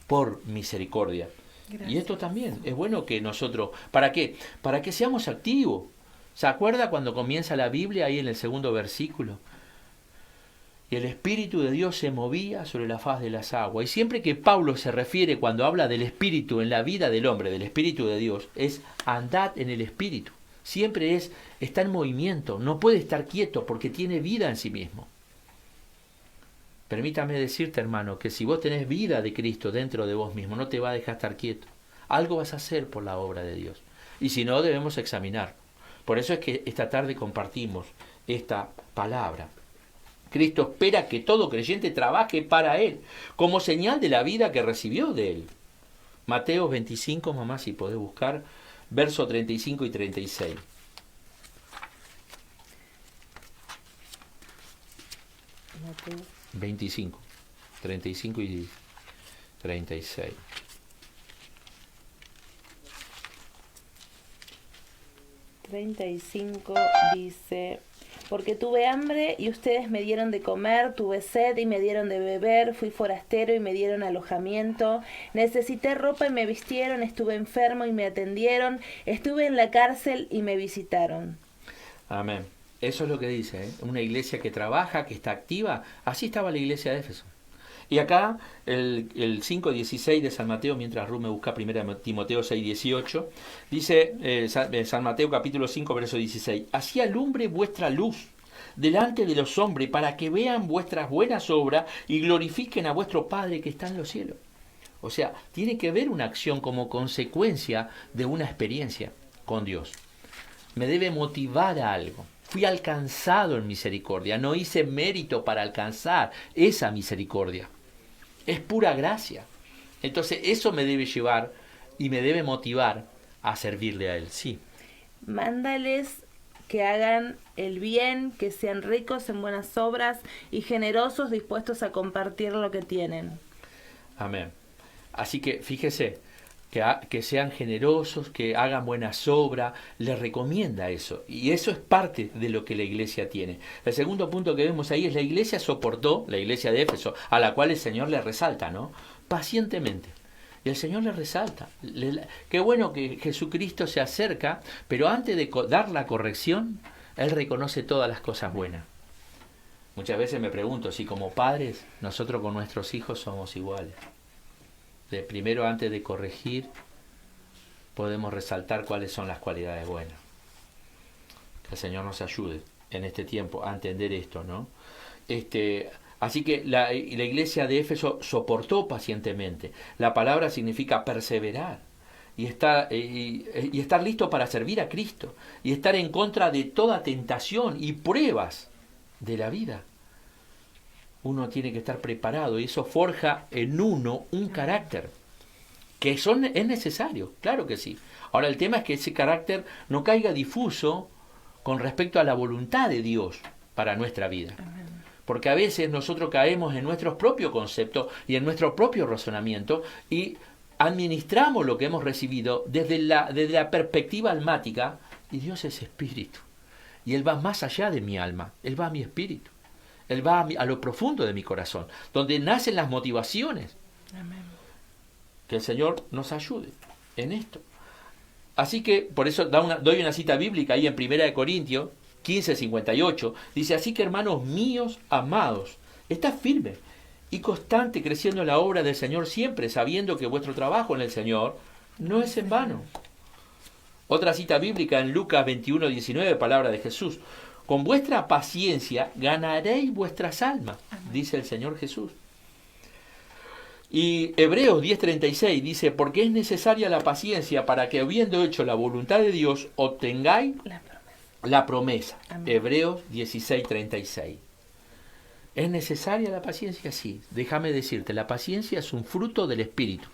por misericordia. Gracias. Y esto también es bueno que nosotros, ¿para qué? Para que seamos activos. ¿Se acuerda cuando comienza la Biblia ahí en el 2.º versículo? Y el Espíritu de Dios se movía sobre la faz de las aguas. Y siempre que Pablo se refiere, cuando habla del Espíritu en la vida del hombre, del Espíritu de Dios, es andad en el Espíritu. Siempre está en movimiento, no puede estar quieto porque tiene vida en sí mismo. Permítame decirte, hermano, que si vos tenés vida de Cristo dentro de vos mismo, no te va a dejar estar quieto. Algo vas a hacer por la obra de Dios. Y si no, debemos examinar. Por eso es que esta tarde compartimos esta palabra. Cristo espera que todo creyente trabaje para Él, como señal de la vida que recibió de Él. Mateo 25, mamá, si podés buscar, versos 35 y 36. Mateo 25, 35 y 36. Dice: porque tuve hambre y ustedes me dieron de comer, tuve sed y me dieron de beber, fui forastero y me dieron alojamiento, necesité ropa y me vistieron, estuve enfermo y me atendieron, estuve en la cárcel y me visitaron. Amén. Eso es lo que dice, ¿eh? Una iglesia que trabaja, que está activa. Así estaba la iglesia de Éfeso. Y acá el 5.16 de San Mateo, mientras Ruth me busca 1 Timoteo 6.18, dice San Mateo capítulo 5, verso 16: así alumbre vuestra luz delante de los hombres, para que vean vuestras buenas obras y glorifiquen a vuestro Padre que está en los cielos. O sea, tiene que haber una acción como consecuencia de una experiencia con Dios. Me debe motivar a algo. Fui alcanzado en misericordia, no hice mérito para alcanzar esa misericordia. Es pura gracia. Entonces eso me debe llevar y me debe motivar a servirle a Él. Sí. Mándales que hagan el bien, que sean ricos en buenas obras y generosos, dispuestos a compartir lo que tienen. Amén. Así que fíjese, que sean generosos, que hagan buenas obras, les recomienda eso. Y eso es parte de lo que la iglesia tiene. El segundo punto que vemos ahí es la iglesia soportó, la iglesia de Éfeso, a la cual el Señor le resalta, ¿no? Pacientemente. Y el Señor le resalta. Qué bueno que Jesucristo se acerca, pero antes de dar la corrección, Él reconoce todas las cosas buenas. Muchas veces me pregunto si como padres nosotros con nuestros hijos somos iguales. Primero, antes de corregir, podemos resaltar cuáles son las cualidades buenas. Que el Señor nos ayude en este tiempo a entender esto, ¿no? Así que la iglesia de Éfeso soportó pacientemente. La palabra significa perseverar y estar listo para servir a Cristo y estar en contra de toda tentación y pruebas de la vida. Uno tiene que estar preparado y eso forja en uno un carácter que es necesario, claro que sí. Ahora el tema es que ese carácter no caiga difuso con respecto a la voluntad de Dios para nuestra vida. Porque a veces nosotros caemos en nuestros propios conceptos y en nuestro propio razonamiento y administramos lo que hemos recibido desde la perspectiva almática, y Dios es espíritu. Y Él va más allá de mi alma, Él va a mi espíritu. Él va a lo profundo de mi corazón, donde nacen las motivaciones. Amén. Que el Señor nos ayude en esto. Así que, por eso doy una cita bíblica ahí en 1 Corintios 15:58. Dice: así que, hermanos míos amados, estad firme y constante creciendo en la obra del Señor siempre, sabiendo que vuestro trabajo en el Señor no es en vano. Otra cita bíblica en Lucas 21:19, palabra de Jesús: con vuestra paciencia ganaréis vuestras almas, dice el Señor Jesús. Y Hebreos 10:36 dice: porque es necesaria la paciencia para que, habiendo hecho la voluntad de Dios, obtengáis la promesa. Hebreos 16:36. ¿Es necesaria la paciencia? Sí. Déjame decirte, la paciencia es un fruto del Espíritu.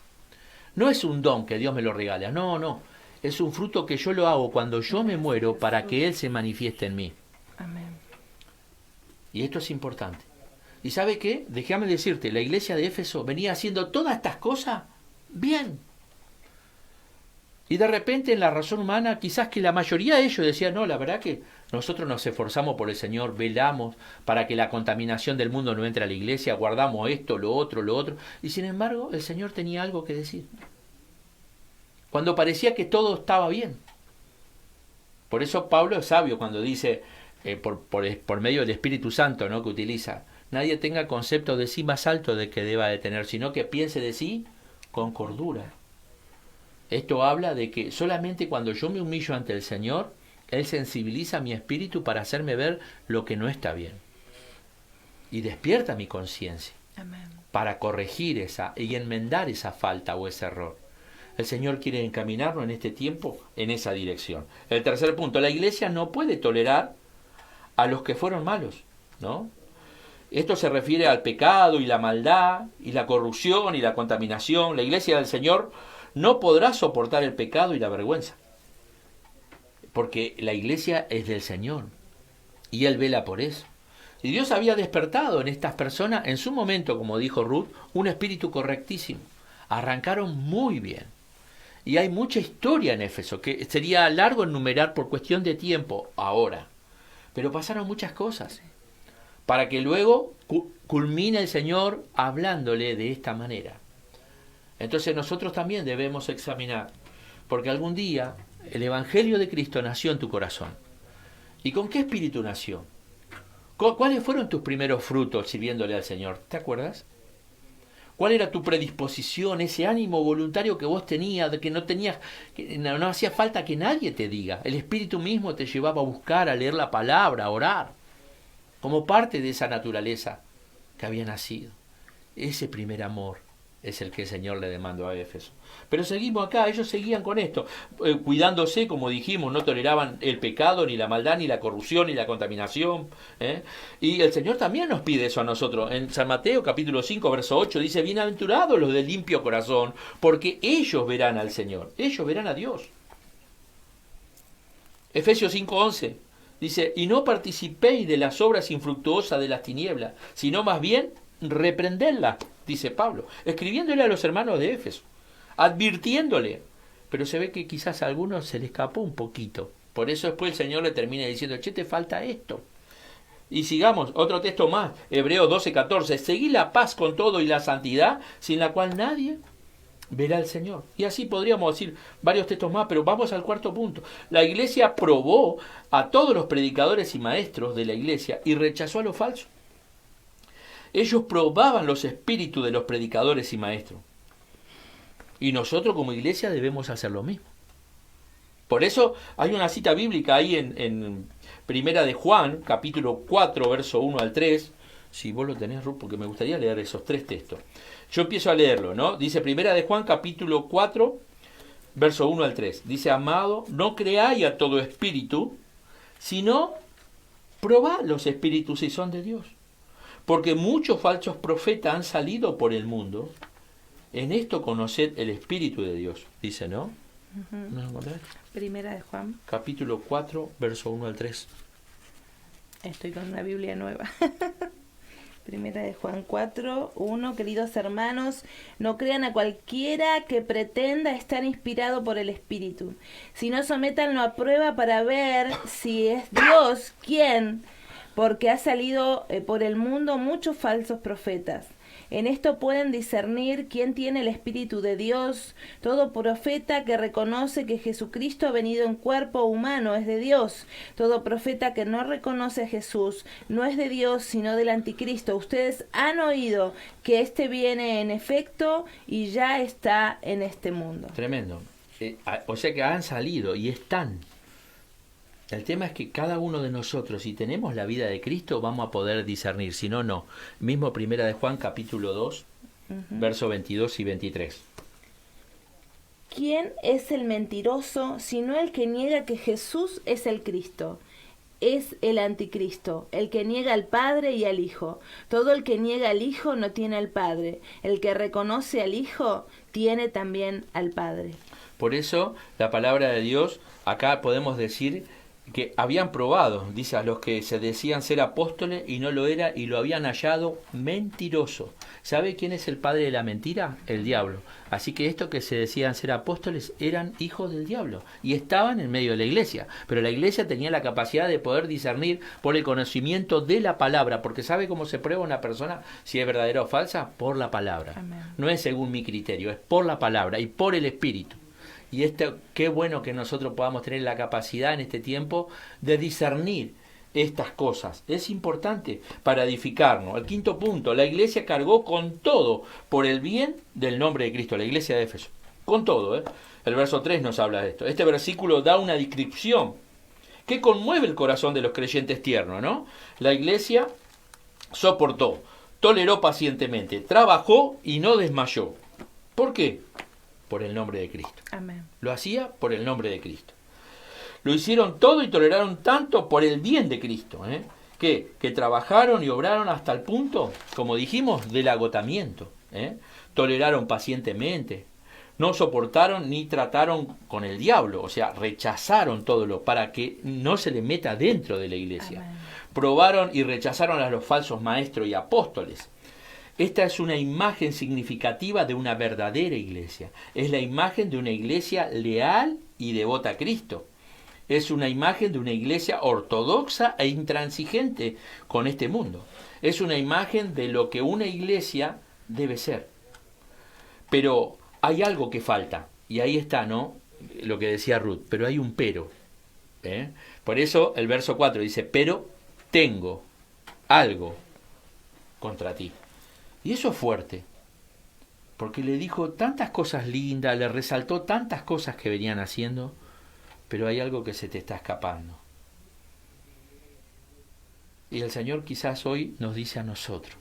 No es un don que Dios me lo regala, no. Es un fruto que yo lo hago cuando yo me muero para que Él se manifieste en mí. Amén. Y esto es importante. ¿Y sabe qué? Déjame decirte, la iglesia de Éfeso venía haciendo todas estas cosas bien. Y de repente en la razón humana, quizás que la mayoría de ellos decían, no, la verdad que nosotros nos esforzamos por el Señor, velamos para que la contaminación del mundo no entre a la iglesia, guardamos esto, lo otro, y sin embargo el Señor tenía algo que decir. Cuando parecía que todo estaba bien. Por eso Pablo es sabio cuando dice, por medio del Espíritu Santo, ¿no?, que utiliza, nadie tenga concepto de sí más alto de que deba de tener, sino que piense de sí con cordura. Esto habla de que solamente cuando yo me humillo ante el Señor, Él sensibiliza mi espíritu para hacerme ver lo que no está bien. Y despierta mi conciencia para corregir y enmendar esa falta o ese error. El Señor quiere encaminarnos en este tiempo en esa dirección. El tercer punto, la iglesia no puede tolerar a los que fueron malos, ¿no? Esto se refiere al pecado y la maldad y la corrupción y la contaminación. La iglesia del Señor no podrá soportar el pecado y la vergüenza, porque la iglesia es del Señor y Él vela por eso. Y Dios había despertado en estas personas, en su momento, como dijo Ruth, un espíritu correctísimo. Arrancaron muy bien. Y hay mucha historia en Éfeso, que sería largo enumerar por cuestión de tiempo ahora. Pero pasaron muchas cosas, para que luego culmine el Señor hablándole de esta manera. Entonces nosotros también debemos examinar, porque algún día el Evangelio de Cristo nació en tu corazón. ¿Y con qué espíritu nació? ¿Cuáles fueron tus primeros frutos sirviéndole al Señor? ¿Te acuerdas? ¿Cuál era tu predisposición, ese ánimo voluntario que vos tenías, de que no hacía falta que nadie te diga? El Espíritu mismo te llevaba a buscar, a leer la palabra, a orar, como parte de esa naturaleza que había nacido. Ese primer amor es el que el Señor le demandó a Éfeso. Pero seguimos acá, ellos seguían con esto, cuidándose, como dijimos, no toleraban el pecado, ni la maldad, ni la corrupción, ni la contaminación. Y el Señor también nos pide eso a nosotros. En San Mateo capítulo 5, verso 8, dice, bienaventurados los de limpio corazón, porque ellos verán al Señor, ellos verán a Dios. Efesios 5, 11, dice, y no participéis de las obras infructuosas de las tinieblas, sino más bien reprendedlas, dice Pablo, escribiéndole a los hermanos de Éfeso, advirtiéndole, pero se ve que quizás a algunos se le escapó un poquito, por eso después el Señor le termina diciendo, che, te falta esto. Y sigamos, otro texto más, Hebreos 12, 14, seguid la paz con todo y la santidad, sin la cual nadie verá al Señor. Y así podríamos decir varios textos más, pero vamos al cuarto punto. La iglesia probó a todos los predicadores y maestros de la iglesia y rechazó a los falsos. Ellos probaban los espíritus de los predicadores y maestros. Y nosotros como iglesia debemos hacer lo mismo. Por eso hay una cita bíblica ahí en Primera de Juan, capítulo 4, verso 1 al 3. Si vos lo tenés, Ruth, porque me gustaría leer esos tres textos. Yo empiezo a leerlo, ¿no? Dice Primera de Juan, capítulo 4, verso 1 al 3. Dice, amado, no creáis a todo espíritu, sino probad los espíritus si son de Dios. Porque muchos falsos profetas han salido por el mundo. En esto conoced el Espíritu de Dios. Dice, ¿no? ¿No lo encontrás? Primera de Juan. Capítulo 4, verso 1 al 3. Estoy con una Biblia nueva. Primera de Juan 4, 1. Queridos hermanos, no crean a cualquiera que pretenda estar inspirado por el Espíritu, sino sométanlo a prueba para ver si es Dios quien, porque ha salido por el mundo muchos falsos profetas. En esto pueden discernir quién tiene el Espíritu de Dios. Todo profeta que reconoce que Jesucristo ha venido en cuerpo humano es de Dios. Todo profeta que no reconoce a Jesús no es de Dios, sino del anticristo. Ustedes han oído que éste viene en efecto y ya está en este mundo. Tremendo. O sea que han salido y están. El tema es que cada uno de nosotros, si tenemos la vida de Cristo, vamos a poder discernir, si no, no. Mismo Primera de Juan, capítulo 2, versos 22 y 23. ¿Quién es el mentiroso, sino el que niega que Jesús es el Cristo? Es el anticristo, el que niega al Padre y al Hijo. Todo el que niega al Hijo no tiene al Padre. El que reconoce al Hijo tiene también al Padre. Por eso, la palabra de Dios, acá podemos decir que habían probado, dice, a los que se decían ser apóstoles y no lo era, y lo habían hallado mentiroso. ¿Sabe quién es el padre de la mentira? El diablo. Así que estos que se decían ser apóstoles eran hijos del diablo y estaban en medio de la iglesia. Pero la iglesia tenía la capacidad de poder discernir por el conocimiento de la palabra, porque ¿sabe cómo se prueba una persona si es verdadera o falsa? Por la palabra. Amén. No es según mi criterio, es por la palabra y por el Espíritu. Y qué bueno que nosotros podamos tener la capacidad en este tiempo de discernir estas cosas. Es importante para edificarnos. El quinto punto, la iglesia cargó con todo por el bien del nombre de Cristo, la iglesia de Éfeso. Con todo, ¿eh? El verso 3 nos habla de esto. Este versículo da una descripción que conmueve el corazón de los creyentes tiernos, ¿no? La iglesia soportó, toleró pacientemente, trabajó y no desmayó. ¿Por qué? Por el nombre de Cristo. Amén. Lo hacía por el nombre de Cristo. Lo hicieron todo y toleraron tanto por el bien de Cristo, que trabajaron y obraron hasta el punto, como dijimos, del agotamiento. Toleraron pacientemente, no soportaron ni trataron con el diablo, o sea, rechazaron todo lo para que no se le meta dentro de la iglesia. Amén. Probaron y rechazaron a los falsos maestros y apóstoles. Esta es una imagen significativa de una verdadera iglesia. Es la imagen de una iglesia leal y devota a Cristo. Es una imagen de una iglesia ortodoxa e intransigente con este mundo. Es una imagen de lo que una iglesia debe ser. Pero hay algo que falta. Y ahí está, ¿no? Lo que decía Ruth. Pero hay un pero. Por eso el verso 4 dice, pero tengo algo contra ti. Y eso es fuerte, porque le dijo tantas cosas lindas, le resaltó tantas cosas que venían haciendo, pero hay algo que se te está escapando. Y el Señor quizás hoy nos dice a nosotros,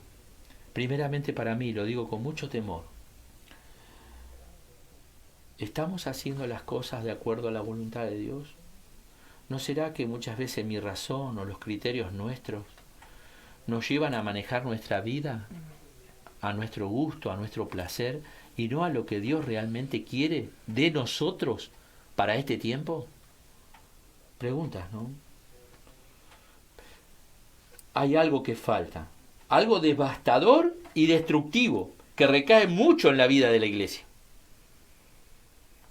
primeramente para mí, lo digo con mucho temor, ¿estamos haciendo las cosas de acuerdo a la voluntad de Dios? ¿No será que muchas veces mi razón o los criterios nuestros nos llevan a manejar nuestra vida a nuestro gusto, a nuestro placer, y no a lo que Dios realmente quiere de nosotros para este tiempo? Preguntas, ¿no? Hay algo que falta, algo devastador y destructivo, que recae mucho en la vida de la iglesia.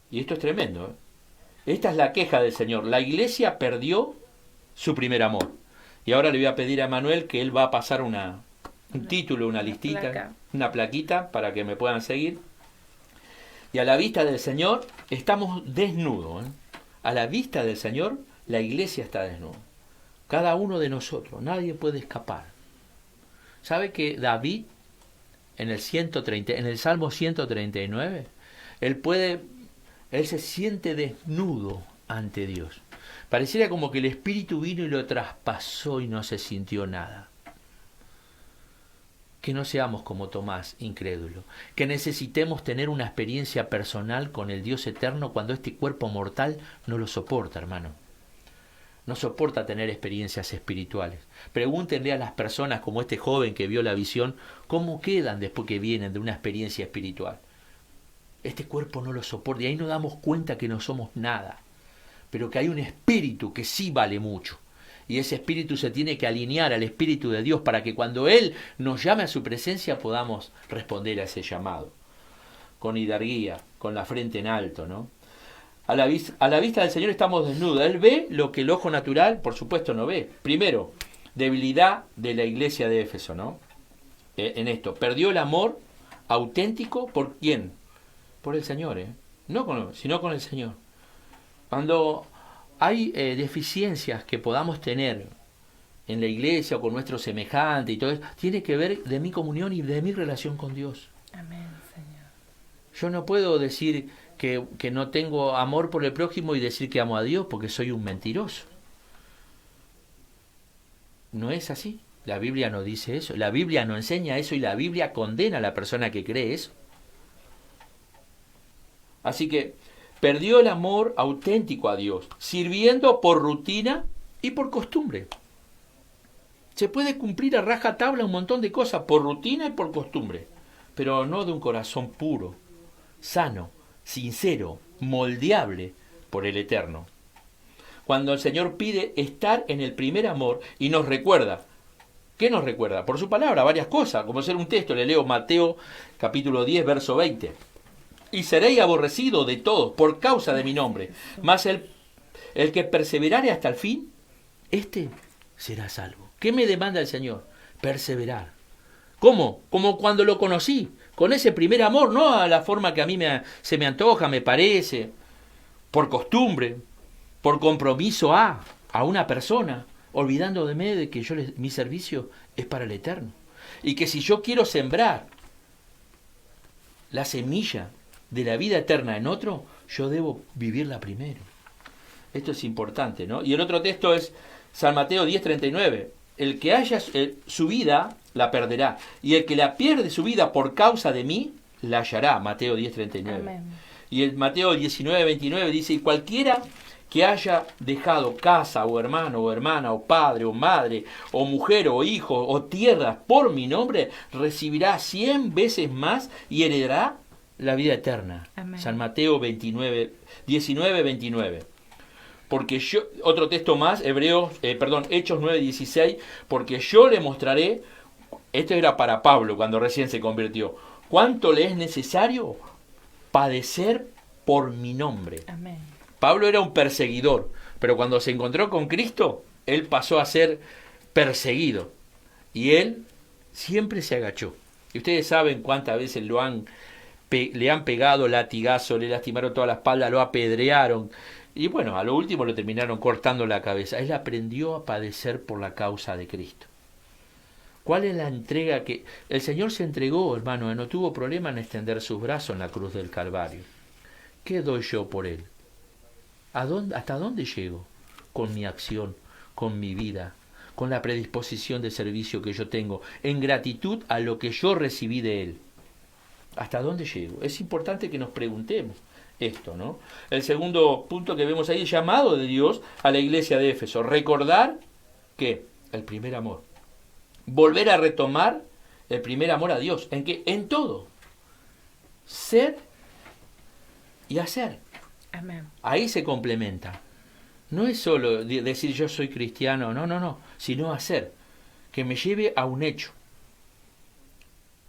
Y esto es tremendo, ¿eh? Esta es la queja del Señor. La iglesia perdió su primer amor. Y ahora le voy a pedir a Manuel que él va a pasar un título, una listita, una plaquita para que me puedan seguir. Y a la vista del Señor estamos desnudos. A la vista del Señor la iglesia está desnuda. Cada uno de nosotros, nadie puede escapar. ¿Sabe que David en el Salmo 139, él se siente desnudo ante Dios? Pareciera como que el Espíritu vino y lo traspasó y no se sintió nada. Que no seamos como Tomás, incrédulo. Que necesitemos tener una experiencia personal con el Dios eterno cuando este cuerpo mortal no lo soporta, hermano. No soporta tener experiencias espirituales. Pregúntenle a las personas como este joven que vio la visión, cómo quedan después que vienen de una experiencia espiritual. Este cuerpo no lo soporta y ahí nos damos cuenta que no somos nada. Pero que hay un espíritu que sí vale mucho. Y ese espíritu se tiene que alinear al Espíritu de Dios para que cuando Él nos llame a su presencia podamos responder a ese llamado. Con hidalguía, con la frente en alto, ¿no? A la vista del Señor estamos desnudos. Él ve lo que el ojo natural, por supuesto, no ve. Primero, debilidad de la iglesia de Éfeso, ¿no? En esto. Perdió el amor auténtico, ¿por quién? Por el Señor, sino con el Señor. Cuando hay deficiencias que podamos tener en la iglesia o con nuestro semejante y todo eso, tiene que ver de mi comunión y de mi relación con Dios. Amén, Señor. Yo no puedo decir que no tengo amor por el prójimo y decir que amo a Dios porque soy un mentiroso. No es así. La Biblia no dice eso. La Biblia no enseña eso y la Biblia condena a la persona que cree eso. Así que perdió el amor auténtico a Dios, sirviendo por rutina y por costumbre. Se puede cumplir a rajatabla un montón de cosas por rutina y por costumbre, pero no de un corazón puro, sano, sincero, moldeable por el Eterno. cuando el Señor pide estar en el primer amor y nos recuerda. ¿Qué nos recuerda? Por su palabra, varias cosas, como ser un texto, le leo Mateo capítulo 10, verso 20. Y seréis aborrecidos de todos por causa de mi nombre, mas el que perseverare hasta el fin, este será salvo. ¿Qué me demanda el Señor? Perseverar. ¿Cómo? Como cuando lo conocí, con ese primer amor, no a la forma que a mí se me antoja, me parece, por costumbre, por compromiso a una persona, olvidándome de que mi servicio es para el eterno. Y que si yo quiero sembrar la semilla de la vida eterna en otro, yo debo vivirla primero. Esto es importante, ¿no? Y el otro texto es San Mateo 10:39. El que haya su vida, la perderá. Y el que la pierde su vida por causa de mí, la hallará. Mateo 10:39. Amén. Y el Mateo 19:29 dice, y cualquiera que haya dejado casa, o hermano, o hermana, o padre, o madre, o mujer, o hijo, o tierras por mi nombre, recibirá 100 veces más y heredará la vida eterna. Amén. San Mateo 19:29. Porque yo, otro texto más, Hechos 9:16, porque yo le mostraré, esto era para Pablo cuando recién se convirtió, cuánto le es necesario padecer por mi nombre. Amén. Pablo era un perseguidor, pero cuando se encontró con Cristo, él pasó a ser perseguido. Y él siempre se agachó. Y ustedes saben cuántas veces le han pegado latigazo, le lastimaron toda la espalda, lo apedrearon. Y bueno, a lo último lo terminaron cortando la cabeza. Él aprendió a padecer por la causa de Cristo. ¿Cuál es la entrega que el Señor se entregó, hermano? No tuvo problema en extender sus brazos en la cruz del Calvario. ¿Qué doy yo por Él? ¿Hasta dónde llego? Con mi acción, con mi vida, con la predisposición de servicio que yo tengo, en gratitud a lo que yo recibí de Él. ¿Hasta dónde llego? Es importante que nos preguntemos esto, ¿no? El segundo punto que vemos ahí, el llamado de Dios a la iglesia de Éfeso. Recordar que el primer amor. Volver a retomar el primer amor a Dios. ¿En qué? En todo. Ser y hacer. Amén. Ahí se complementa. No es solo decir yo soy cristiano, no, sino hacer. Que me lleve a un hecho.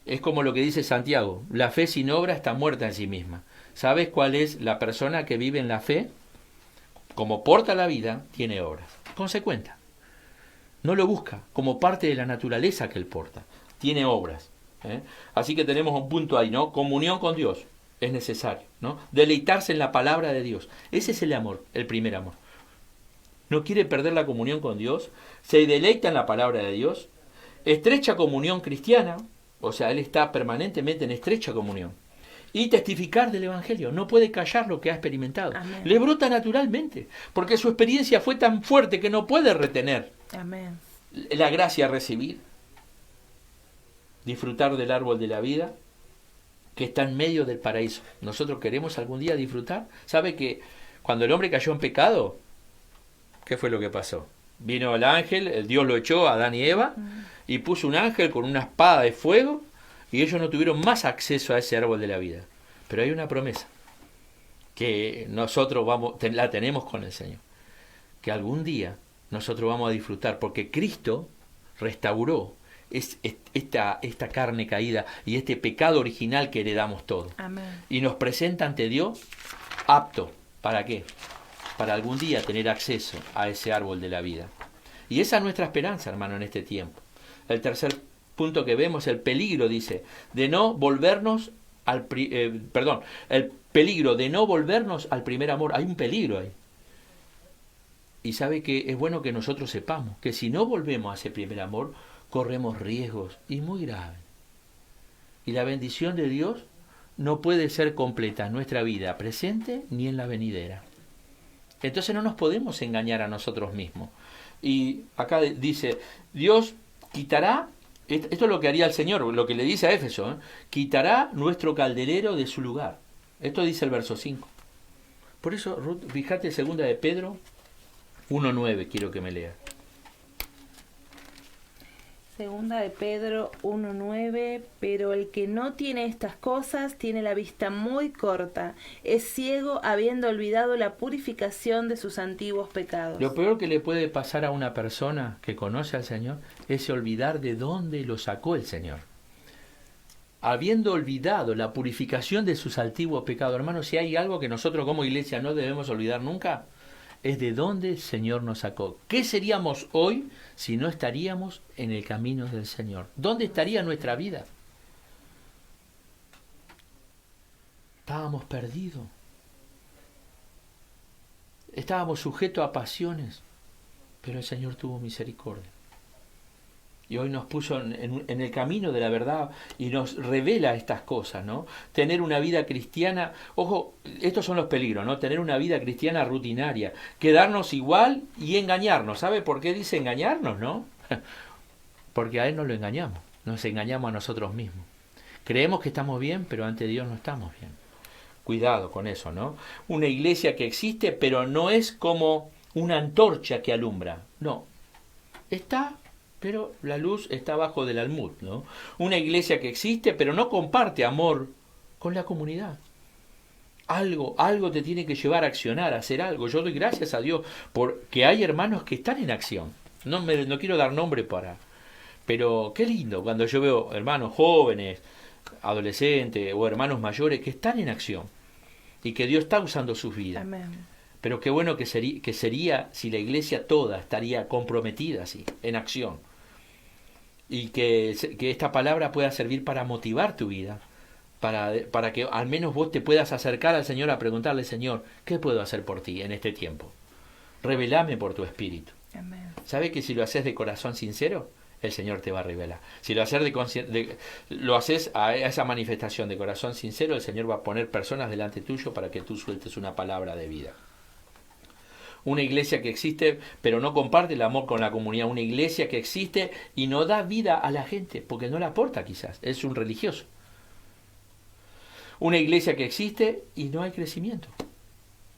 Es como lo que dice Santiago, la fe sin obra está muerta en sí misma. ¿Sabes cuál es la persona que vive en la fe? Como porta la vida, tiene obras. Consecuenta. No lo busca, como parte de la naturaleza que él porta. Tiene obras. Así que tenemos un punto ahí, ¿no? Comunión con Dios es necesario, ¿no? Deleitarse en la palabra de Dios. Ese es el amor, el primer amor. No quiere perder la comunión con Dios, se deleita en la palabra de Dios, estrecha comunión cristiana, o sea, él está permanentemente en estrecha comunión. Y testificar del Evangelio. No puede callar lo que ha experimentado. Amén. Le brota naturalmente, porque su experiencia fue tan fuerte que no puede retener. Amén. La gracia a recibir. Disfrutar del árbol de la vida, que está en medio del paraíso. Nosotros queremos algún día disfrutar. ¿Sabe que cuando el hombre cayó en pecado, qué fue lo que pasó? Vino el ángel, el Dios lo echó a Adán y Eva, y puso un ángel con una espada de fuego, y ellos no tuvieron más acceso a ese árbol de la vida. Pero hay una promesa, que nosotros la tenemos con el Señor, que algún día nosotros vamos a disfrutar, porque Cristo restauró esta carne caída y este pecado original que heredamos todos. Amén. Y nos presenta ante Dios apto. ¿Para qué? Para algún día tener acceso a ese árbol de la vida. Y esa es nuestra esperanza, hermano, en este tiempo. El tercer punto que vemos, el peligro, dice, de no volvernos el peligro de no volvernos al primer amor. Hay un peligro ahí. Y sabe que es bueno que nosotros sepamos que si no volvemos a ese primer amor, corremos riesgos y muy graves. Y la bendición de Dios no puede ser completa en nuestra vida presente ni en la venidera. Entonces no nos podemos engañar a nosotros mismos. Y acá dice, Dios quitará, esto es lo que haría el Señor, lo que le dice a Éfeso, quitará nuestro candelero de su lugar. Esto dice el verso 5. Por eso, Ruth, fíjate, 2 de Pedro 1:9, quiero que me lea. Segunda de Pedro 1:9, pero el que no tiene estas cosas tiene la vista muy corta, es ciego habiendo olvidado la purificación de sus antiguos pecados. Lo peor que le puede pasar a una persona que conoce al Señor es olvidar de dónde lo sacó el Señor. Habiendo olvidado la purificación de sus antiguos pecados, hermanos, si hay algo que nosotros como iglesia no debemos olvidar nunca, es de dónde el Señor nos sacó. ¿Qué seríamos hoy si no estaríamos en el camino del Señor? ¿Dónde estaría nuestra vida? Estábamos perdidos. Estábamos sujetos a pasiones, pero el Señor tuvo misericordia. Y hoy nos puso en el camino de la verdad y nos revela estas cosas, ¿no? Tener una vida cristiana, ojo, estos son los peligros, ¿no? Tener una vida cristiana rutinaria, quedarnos igual y engañarnos. ¿Sabe por qué dice engañarnos, no? Porque a Él no lo engañamos, nos engañamos a nosotros mismos. Creemos que estamos bien, pero ante Dios no estamos bien. Cuidado con eso, ¿no? Una iglesia que existe, pero no es como una antorcha que alumbra. No, está, pero la luz está abajo del almud, ¿no? Una iglesia que existe, pero no comparte amor con la comunidad. Algo te tiene que llevar a accionar, a hacer algo. Yo doy gracias a Dios porque hay hermanos que están en acción. No quiero dar nombre pero qué lindo cuando yo veo hermanos jóvenes, adolescentes o hermanos mayores que están en acción y que Dios está usando sus vidas. Amén. Pero qué bueno que sería si la iglesia toda estaría comprometida así, en acción. Y que esta palabra pueda servir para motivar tu vida, para que al menos vos te puedas acercar al Señor a preguntarle, Señor, ¿qué puedo hacer por ti en este tiempo? Revelame por tu espíritu. Amén. ¿Sabe que si lo haces de corazón sincero, el Señor te va a revelar? Si lo haces a esa manifestación de corazón sincero, el Señor va a poner personas delante tuyo para que tú sueltes una palabra de vida. Una iglesia que existe pero no comparte el amor con la comunidad. Una iglesia que existe y no da vida a la gente porque no la aporta, quizás, es un religioso. Una iglesia que existe y no hay crecimiento.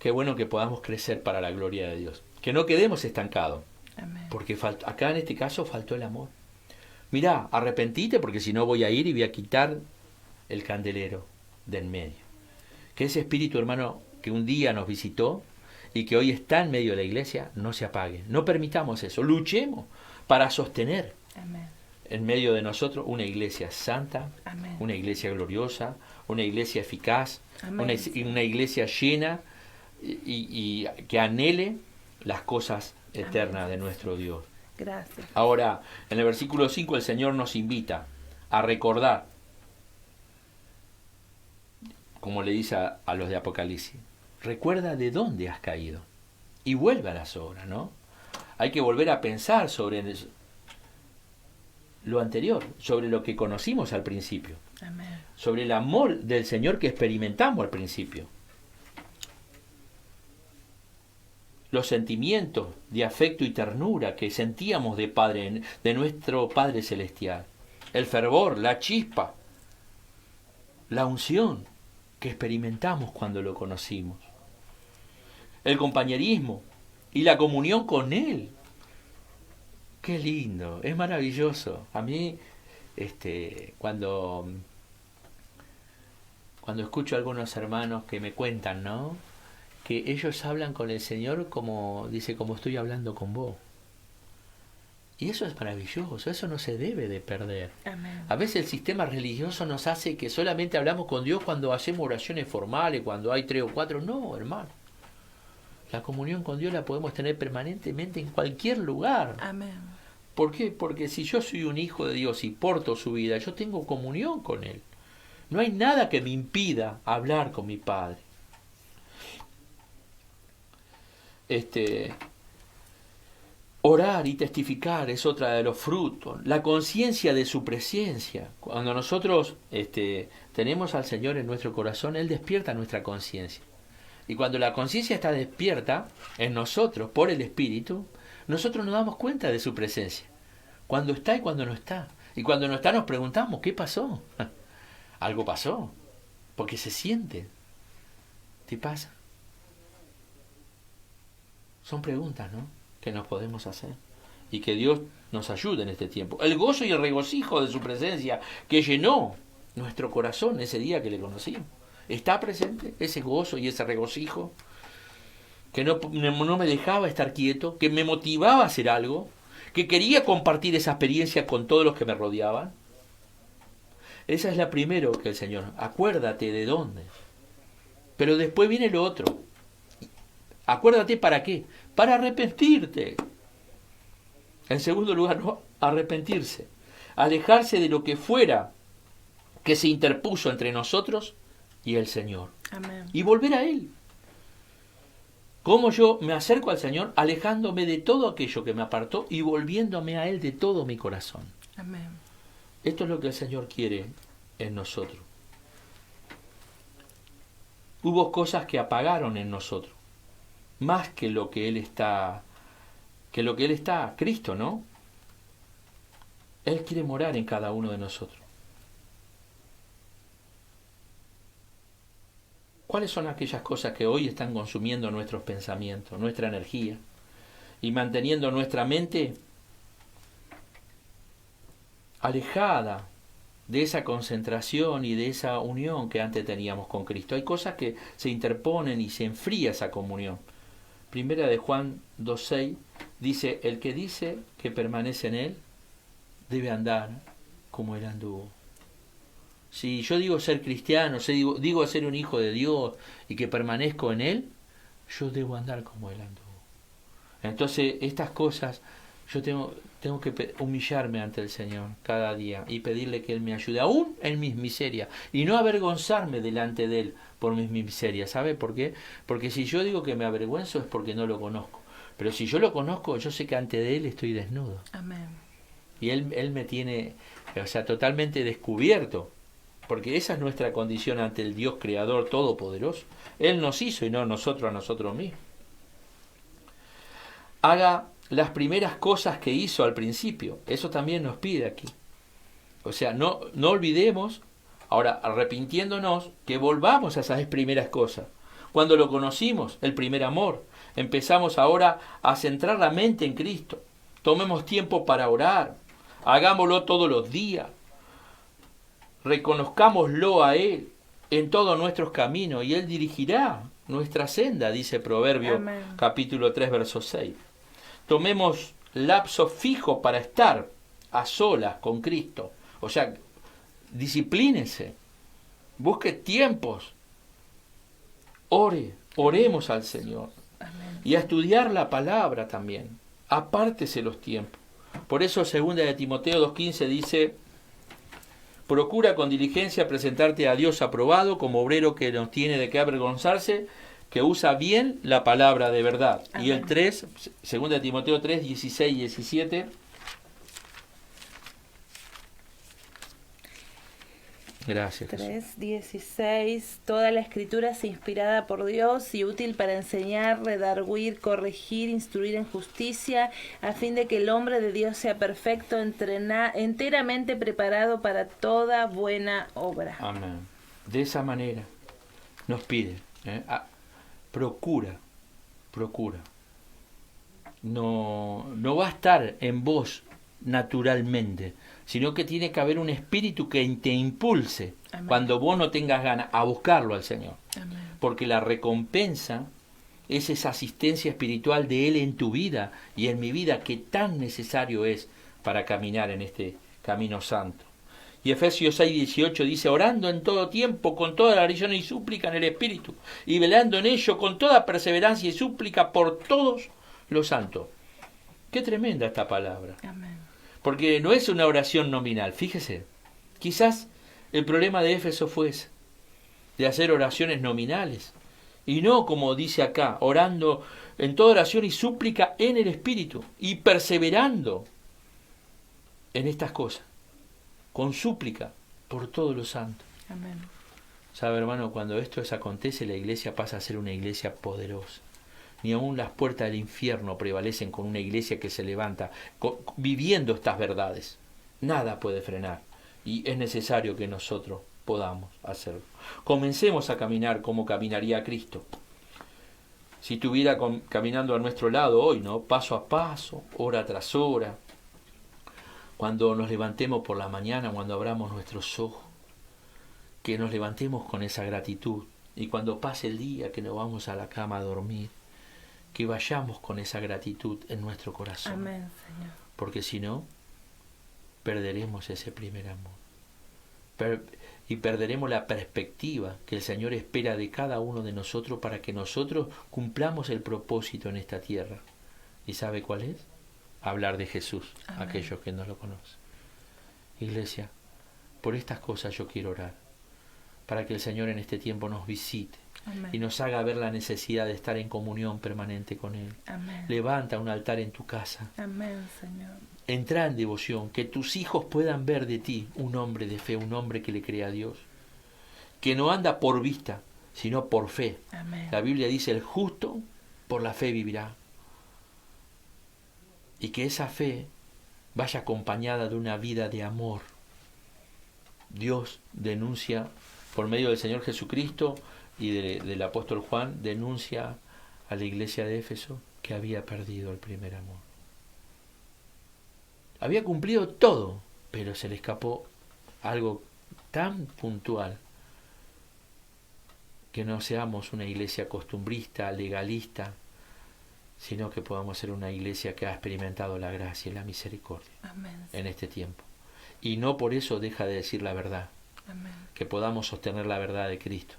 Qué bueno que podamos crecer para la gloria de Dios, que no quedemos estancados. Amén. Porque acá en este caso faltó el amor. Mirá, arrepentite porque si no voy a ir y voy a quitar el candelero de en medio. Que ese espíritu, hermano, que un día nos visitó y que hoy está en medio de la iglesia, no se apague. No permitamos eso. Luchemos para sostener Amén. en medio de nosotros una iglesia santa, Amén. una iglesia gloriosa, una iglesia eficaz, Amén. una iglesia llena y que anhele las cosas eternas de nuestro Dios. Gracias. Ahora, en el versículo 5 el Señor nos invita a recordar, como le dice a los de Apocalipsis, recuerda de dónde has caído y vuelve a las obras, ¿no? Hay que volver a pensar sobre lo anterior, sobre lo que conocimos al principio, Amén. sobre el amor del Señor que experimentamos al principio. Los sentimientos de afecto y ternura que sentíamos de nuestro Padre Celestial. El fervor, la chispa, la unción que experimentamos cuando lo conocimos. El compañerismo y la comunión con Él. Qué lindo, es maravilloso. A mí, cuando escucho a algunos hermanos que me cuentan, ¿no?, que ellos hablan con el Señor como estoy hablando con vos. Y eso es maravilloso, eso no se debe de perder. Amén. A veces el sistema religioso nos hace que solamente hablamos con Dios cuando hacemos oraciones formales, cuando hay 3 o 4. No, hermano. La comunión con Dios la podemos tener permanentemente en cualquier lugar. Amén. ¿Por qué? Porque si yo soy un hijo de Dios y porto su vida, yo tengo comunión con Él. No hay nada que me impida hablar con mi Padre. Orar y testificar es otra de los frutos. La conciencia de su presencia. Cuando nosotros tenemos al Señor en nuestro corazón, Él despierta nuestra conciencia. Y cuando la conciencia está despierta en nosotros por el Espíritu, nosotros nos damos cuenta de su presencia. Cuando está y cuando no está. Y cuando no está nos preguntamos, ¿qué pasó? Algo pasó. Porque se siente. ¿Te pasa? Son preguntas, ¿no?, que nos podemos hacer. y que Dios nos ayude en este tiempo. El gozo y el regocijo de su presencia que llenó nuestro corazón ese día que le conocimos. ¿Está presente ese gozo y ese regocijo? Que no me dejaba estar quieto, que me motivaba a hacer algo, que quería compartir esa experiencia con todos los que me rodeaban. Esa es la primera que el Señor, acuérdate de dónde. Pero después viene lo otro. Acuérdate para qué. Para arrepentirte. En segundo lugar, no, arrepentirse. Alejarse de lo que fuera que se interpuso entre nosotros y el Señor. Amén. Y volver a Él. ¿Cómo yo me acerco al Señor? Alejándome de todo aquello que me apartó y volviéndome a Él de todo mi corazón. Amén. Esto es lo que el Señor quiere en nosotros. Hubo cosas que apagaron en nosotros, más que lo que Él está, Cristo, ¿no? Él quiere morar en cada uno de nosotros. ¿Cuáles son aquellas cosas que hoy están consumiendo nuestros pensamientos, nuestra energía y manteniendo nuestra mente alejada de esa concentración y de esa unión que antes teníamos con Cristo? Hay cosas que se interponen y se enfría esa comunión. Primera de Juan 2:6 dice, el que dice que permanece en Él debe andar como Él anduvo. Si yo digo ser cristiano, digo ser un hijo de Dios y que permanezco en Él, yo debo andar como Él anduvo. Entonces, estas cosas, yo tengo que humillarme ante el Señor cada día y pedirle que Él me ayude, aún en mis miserias, y no avergonzarme delante de Él por mis miserias. ¿Sabe por qué? Porque si yo digo que me avergüenzo es porque no lo conozco. Pero si yo lo conozco, yo sé que ante de Él estoy desnudo. Amén. Y Él me tiene, totalmente descubierto. Porque esa es nuestra condición ante el Dios Creador Todopoderoso. Él nos hizo y no nosotros a nosotros mismos. Haga las primeras cosas que hizo al principio. Eso también nos pide aquí. O sea, no olvidemos, ahora arrepintiéndonos, que volvamos a esas primeras cosas. Cuando lo conocimos, el primer amor, empezamos ahora a centrar la mente en Cristo. Tomemos tiempo para orar. Hagámoslo todos los días. Reconozcámoslo a Él en todos nuestros caminos y Él dirigirá nuestra senda, dice Proverbio capítulo 3, verso 6. Tomemos lapso fijo para estar a solas con Cristo. O sea, disciplínese, busque tiempos, oremos al Señor. Amén. Y a estudiar la palabra también. Apártese los tiempos. Por eso 2 de Timoteo 2:15 dice, procura con diligencia presentarte a Dios aprobado como obrero que no tiene de qué avergonzarse, que usa bien la palabra de verdad. Amén. Y el 3, 2 de Timoteo 3, 16 y 17. Gracias. 3:16. Toda la escritura es inspirada por Dios y útil para enseñar, redarguir, corregir, instruir en justicia, a fin de que el hombre de Dios sea perfecto, enteramente preparado para toda buena obra. Amén. De esa manera nos pide, procura. No va a estar en vos naturalmente, sino que tiene que haber un espíritu que te impulse. Amén. Cuando vos no tengas ganas a buscarlo al Señor. Amén. Porque la recompensa es esa asistencia espiritual de Él en tu vida y en mi vida, que tan necesario es para caminar en este camino santo. Y Efesios 6:18 dice, orando en todo tiempo, con toda la oración y súplica en el Espíritu, y velando en ello con toda perseverancia y súplica por todos los santos. Qué tremenda esta palabra. Amén. Porque no es una oración nominal, fíjese. Quizás el problema de Éfeso fue ese, de hacer oraciones nominales. Y no, como dice acá, orando en toda oración y súplica en el Espíritu, y perseverando en estas cosas, con súplica por todos los santos. Amén. ¿Sabe, hermano? Cuando esto acontece, la iglesia pasa a ser una iglesia poderosa. Ni aún las puertas del infierno prevalecen con una iglesia que se levanta viviendo estas verdades. Nada puede frenar. Y es necesario que nosotros podamos hacerlo. Comencemos a caminar como caminaría Cristo. si estuviera caminando a nuestro lado hoy, ¿no? Paso a paso, hora tras hora, cuando nos levantemos por la mañana, cuando abramos nuestros ojos, que nos levantemos con esa gratitud, y cuando pase el día que nos vamos a la cama a dormir, que vayamos con esa gratitud en nuestro corazón. Amén, Señor. Porque si no, perderemos ese primer amor. Y perderemos la perspectiva que el Señor espera de cada uno de nosotros para que nosotros cumplamos el propósito en esta tierra. ¿Y sabe cuál es? Hablar de Jesús a aquellos que no lo conocen. Iglesia, por estas cosas yo quiero orar, para que el Señor en este tiempo nos visite. Amén. Y nos haga ver la necesidad de estar en comunión permanente con Él. Amén. Levanta un altar en tu casa. Amén, Señor. Entra en devoción, que tus hijos puedan ver de ti un hombre de fe, un hombre que le cree a Dios, que no anda por vista, sino por fe. Amén. La Biblia dice, el justo por la fe vivirá. Y que esa fe vaya acompañada de una vida de amor. Dios denuncia, por medio del Señor Jesucristo y del apóstol Juan, denuncia a la iglesia de Éfeso que había perdido el primer amor. Había cumplido todo, pero se le escapó algo tan puntual, que no seamos una iglesia costumbrista, legalista, sino que podamos ser una iglesia que ha experimentado la gracia y la misericordia. Amén. En este tiempo. Y no por eso deja de decir la verdad. Amén. Que podamos sostener la verdad de Cristo,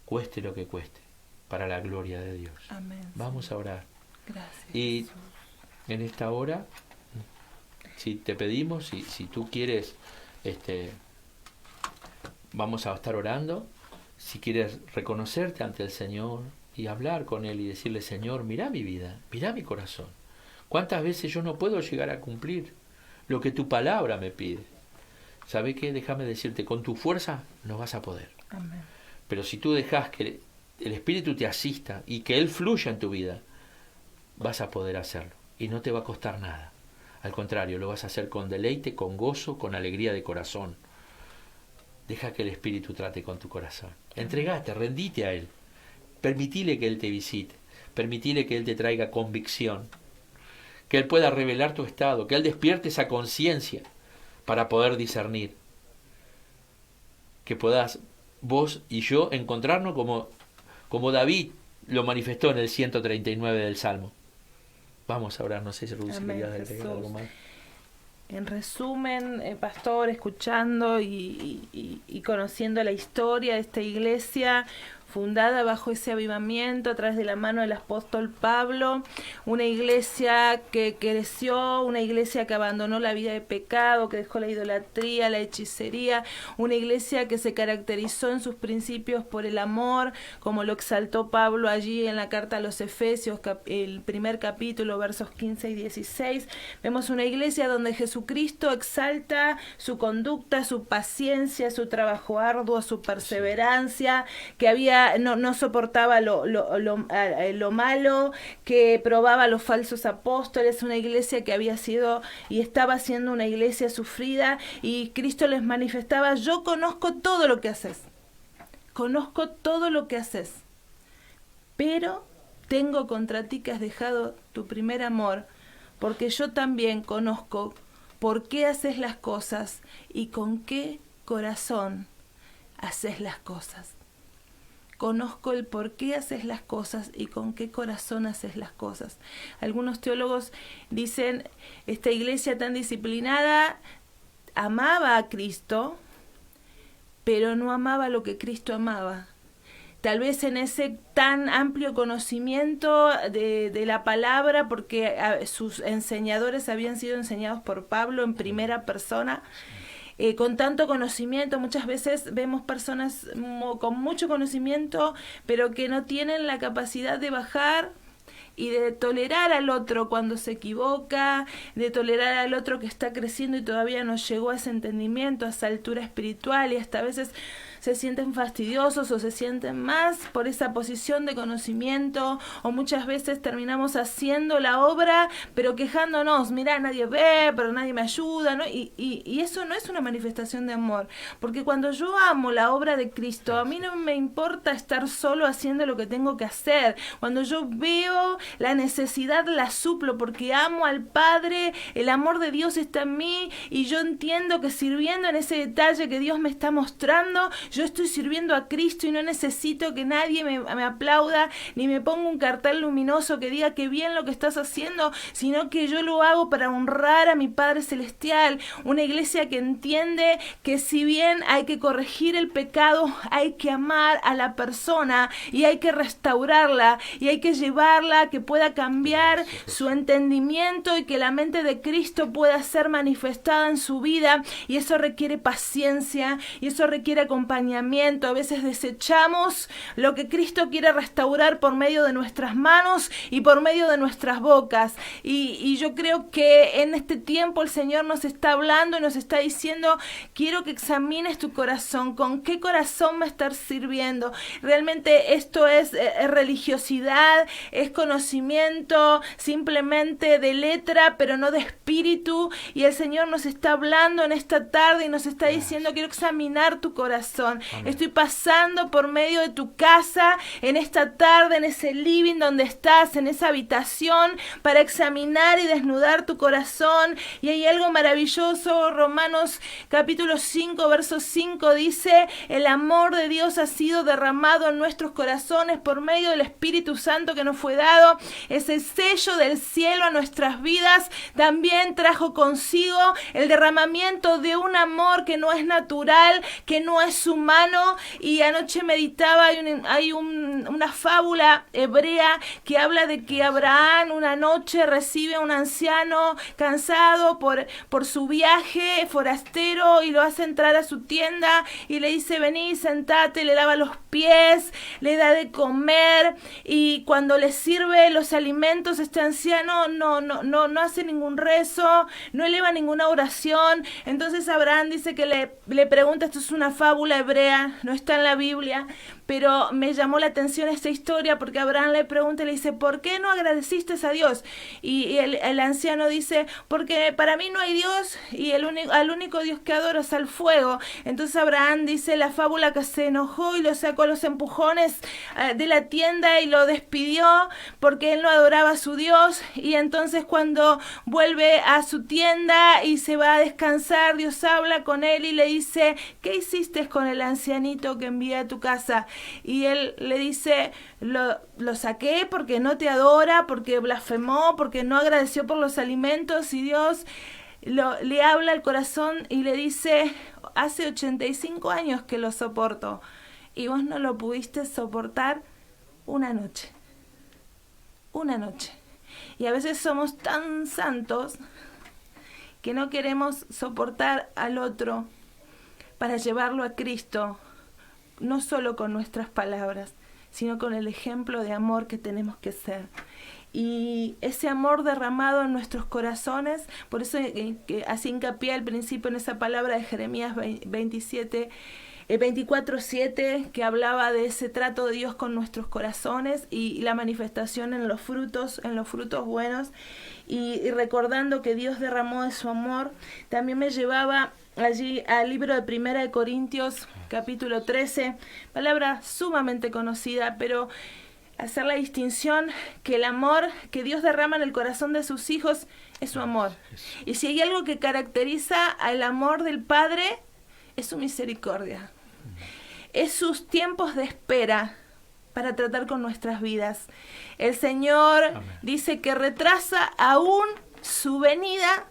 cueste lo que cueste, para la gloria de Dios. Amén. Vamos a orar. Gracias. Y Jesús. en esta hora, si te pedimos, si tú quieres, vamos a estar orando. Si quieres reconocerte ante el Señor y hablar con Él y decirle, Señor, mira mi vida, mira mi corazón. ¿Cuántas veces yo no puedo llegar a cumplir lo que tu palabra me pide? ¿Sabe qué? Déjame decirte, con tu fuerza no vas a poder. Amén. Pero si tú dejas que el Espíritu te asista y que Él fluya en tu vida, vas a poder hacerlo. Y no te va a costar nada. Al contrario, lo vas a hacer con deleite, con gozo, con alegría de corazón. Deja que el Espíritu trate con tu corazón. Entregate, rendite a Él. Permitile que Él te visite. Permitile que Él te traiga convicción. Que Él pueda revelar tu estado. Que Él despierte esa conciencia para poder discernir. Que puedas vos y yo encontrarnos como David lo manifestó en el 139 del Salmo. Vamos a orar, no sé si Ruth querías agregar algo más. En resumen, pastor, escuchando y conociendo la historia de esta iglesia fundada bajo ese avivamiento a través de la mano del apóstol Pablo, una iglesia que creció, una iglesia que abandonó la vida de pecado, que dejó la idolatría, la hechicería, una iglesia que se caracterizó en sus principios por el amor, como lo exaltó Pablo allí en la carta a los Efesios, el primer capítulo, versos 15 y 16. Vemos una iglesia donde Jesucristo exalta su conducta, su paciencia, su trabajo arduo, su perseverancia, que no soportaba lo malo, que probaba a los falsos apóstoles, una iglesia que había sido y estaba siendo una iglesia sufrida, y Cristo les manifestaba: yo conozco todo lo que haces, pero tengo contra ti que has dejado tu primer amor, porque yo también conozco por qué haces las cosas y con qué corazón haces las cosas. Conozco el por qué haces las cosas y con qué corazón haces las cosas. Algunos teólogos dicen, esta iglesia tan disciplinada amaba a Cristo, pero no amaba lo que Cristo amaba. Tal vez en ese tan amplio conocimiento de la palabra, porque sus enseñadores habían sido enseñados por Pablo en primera persona. Con tanto conocimiento, muchas veces vemos personas con mucho conocimiento, pero que no tienen la capacidad de bajar y de tolerar al otro cuando se equivoca, de tolerar al otro que está creciendo y todavía no llegó a ese entendimiento, a esa altura espiritual, y hasta a veces se sienten fastidiosos o se sienten más por esa posición de conocimiento, o muchas veces terminamos haciendo la obra pero quejándonos, mirá, nadie ve, pero nadie me ayuda, ¿no? Y eso no es una manifestación de amor, porque cuando yo amo la obra de Cristo, a mí no me importa estar solo haciendo lo que tengo que hacer. Cuando yo veo la necesidad, la suplo porque amo al Padre, el amor de Dios está en mí y yo entiendo que sirviendo en ese detalle que Dios me está mostrando, yo estoy sirviendo a Cristo y no necesito que nadie me aplauda ni me ponga un cartel luminoso que diga que bien lo que estás haciendo, sino que yo lo hago para honrar a mi Padre Celestial. Una iglesia que entiende que si bien hay que corregir el pecado, hay que amar a la persona y hay que restaurarla y hay que llevarla a que pueda cambiar su entendimiento y que la mente de Cristo pueda ser manifestada en su vida, y eso requiere paciencia y eso requiere acompañamiento. A veces desechamos lo que Cristo quiere restaurar por medio de nuestras manos y por medio de nuestras bocas, y yo creo que en este tiempo el Señor nos está hablando y nos está diciendo: quiero que examines tu corazón, con qué corazón me estás sirviendo. Realmente esto es religiosidad, es conocimiento simplemente de letra, pero no de espíritu, y el Señor nos está hablando en esta tarde y nos está diciendo: quiero examinar tu corazón. Amén. Estoy pasando por medio de tu casa en esta tarde, en ese living donde estás, en esa habitación, para examinar y desnudar tu corazón. Y hay algo maravilloso. Romanos capítulo 5 verso 5 dice: el amor de Dios ha sido derramado en nuestros corazones por medio del Espíritu Santo que nos fue dado. Ese sello del cielo a nuestras vidas también trajo consigo el derramamiento de un amor que no es natural, que no es humano. Y anoche meditaba, hay una fábula hebrea que habla de que Abraham una noche recibe a un anciano cansado por su viaje forastero y lo hace entrar a su tienda y le dice: vení, sentate, le lava los pies, le da de comer, y cuando le sirve los alimentos, este anciano no hace ningún rezo, no eleva ninguna oración. Entonces Abraham dice que le pregunta, esto es una fábula hebrea, no está en la Biblia, pero me llamó la atención esta historia porque Abraham le pregunta y le dice: ¿por qué no agradeciste a Dios? Y el anciano dice: porque para mí no hay Dios y al único Dios que adoro es al fuego. Entonces Abraham dice la fábula que se enojó y lo sacó a los empujones de la tienda y lo despidió porque él no adoraba a su Dios. Y entonces cuando vuelve a su tienda y se va a descansar, Dios habla con él y le dice: ¿qué hiciste con el ancianito que envié a tu casa? Y él le dice: lo saqué porque no te adora, porque blasfemó, porque no agradeció por los alimentos. Y Dios le habla al corazón y le dice: hace 85 años que lo soporto y vos no lo pudiste soportar una noche. Una noche. Y a veces somos tan santos que no queremos soportar al otro para llevarlo a Cristo, no solo con nuestras palabras, sino con el ejemplo de amor que tenemos que ser. Y ese amor derramado en nuestros corazones, por eso que así hincapié al principio en esa palabra de Jeremías 24:7, que hablaba de ese trato de Dios con nuestros corazones y la manifestación en los frutos buenos, y recordando que Dios derramó de su amor. También me llevaba allí al libro de Primera de Corintios capítulo 13, palabra sumamente conocida, pero hacer la distinción que el amor que Dios derrama en el corazón de sus hijos es su amor. Y si hay algo que caracteriza al amor del Padre, es su misericordia, es sus tiempos de espera para tratar con nuestras vidas. El Señor dice que retrasa aún su venida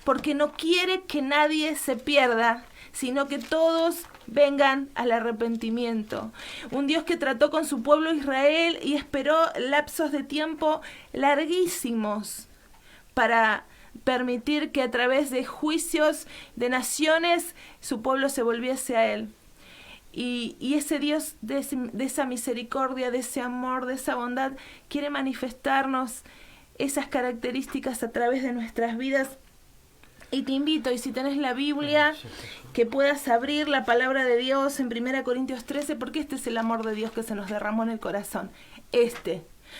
porque no quiere que nadie se pierda, sino que todos vengan al arrepentimiento. Un Dios que trató con su pueblo Israel y esperó lapsos de tiempo larguísimos para permitir que a través de juicios de naciones su pueblo se volviese a Él. Y ese Dios de esa misericordia, de ese amor, de esa bondad, quiere manifestarnos esas características a través de nuestras vidas. Y te invito, y si tenés la Biblia, que puedas abrir la palabra de Dios en 1 Corintios 13, porque este es el amor de Dios que se nos derramó en el corazón.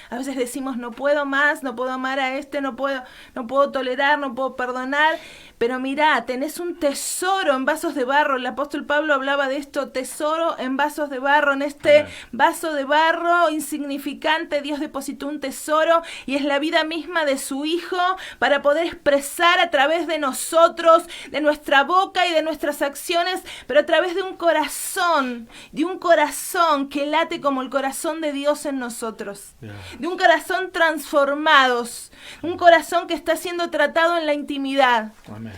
A veces decimos, no puedo más, no puedo amar a no puedo tolerar, no puedo perdonar. Pero mirá, tenés un tesoro en vasos de barro. El apóstol Pablo hablaba de esto, tesoro en vasos de barro. En este vaso de barro insignificante, Dios depositó un tesoro, y es la vida misma de su Hijo, para poder expresar a través de nosotros, de nuestra boca y de nuestras acciones, pero a través de un corazón que late como el corazón de Dios en nosotros. De un corazón transformados, un corazón que está siendo tratado en la intimidad. Amén.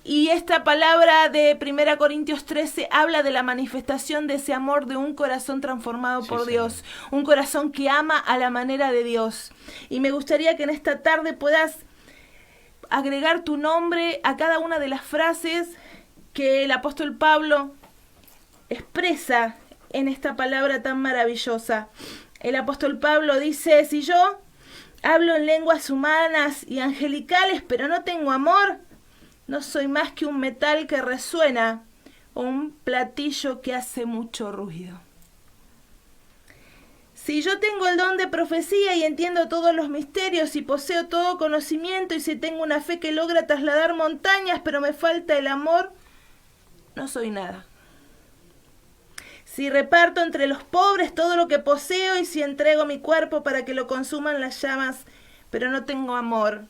Y esta palabra de 1 Corintios 13 habla de la manifestación de ese amor de un corazón transformado por Dios, un corazón que ama a la manera de Dios. Y me gustaría que en esta tarde puedas agregar tu nombre a cada una de las frases que el apóstol Pablo expresa en esta palabra tan maravillosa. El apóstol Pablo dice, si yo hablo en lenguas humanas y angelicales, pero no tengo amor, no soy más que un metal que resuena o un platillo que hace mucho ruido. Si yo tengo el don de profecía y entiendo todos los misterios y poseo todo conocimiento, y si tengo una fe que logra trasladar montañas, pero me falta el amor, no soy nada. Si reparto entre los pobres todo lo que poseo, y si entrego mi cuerpo para que lo consuman las llamas, pero no tengo amor,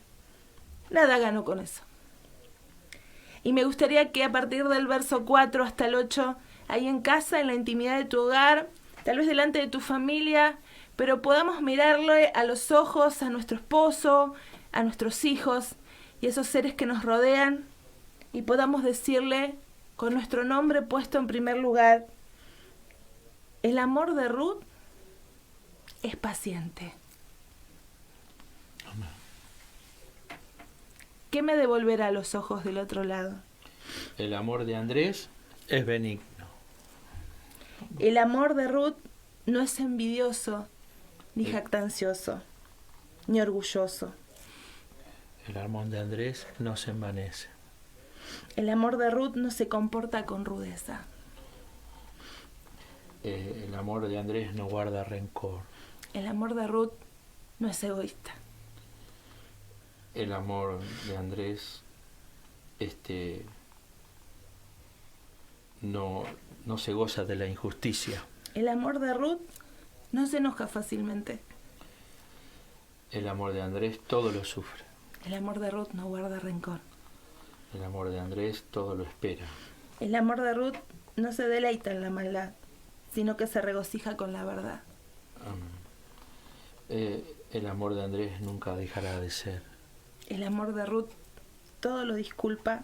nada gano con eso. Y me gustaría que a partir del verso 4 hasta el 8, ahí en casa, en la intimidad de tu hogar, tal vez delante de tu familia, pero podamos mirarle a los ojos a nuestro esposo, a nuestros hijos y esos seres que nos rodean, y podamos decirle, con nuestro nombre puesto en primer lugar, el amor de Ruth es paciente. Amén. ¿Qué me devolverá los ojos del otro lado? El amor de Andrés es benigno. El amor de Ruth no es envidioso, ni jactancioso, ni orgulloso. El amor de Andrés no se envanece. El amor de Ruth no se comporta con rudeza. El amor de Andrés no guarda rencor. El amor de Ruth no es egoísta. El amor de Andrés no se goza de la injusticia. El amor de Ruth no se enoja fácilmente. El amor de Andrés todo lo sufre. El amor de Ruth no guarda rencor. El amor de Andrés todo lo espera. El amor de Ruth no se deleita en la maldad, sino que se regocija con la verdad. El amor de Andrés nunca dejará de ser. El amor de Ruth todo lo disculpa,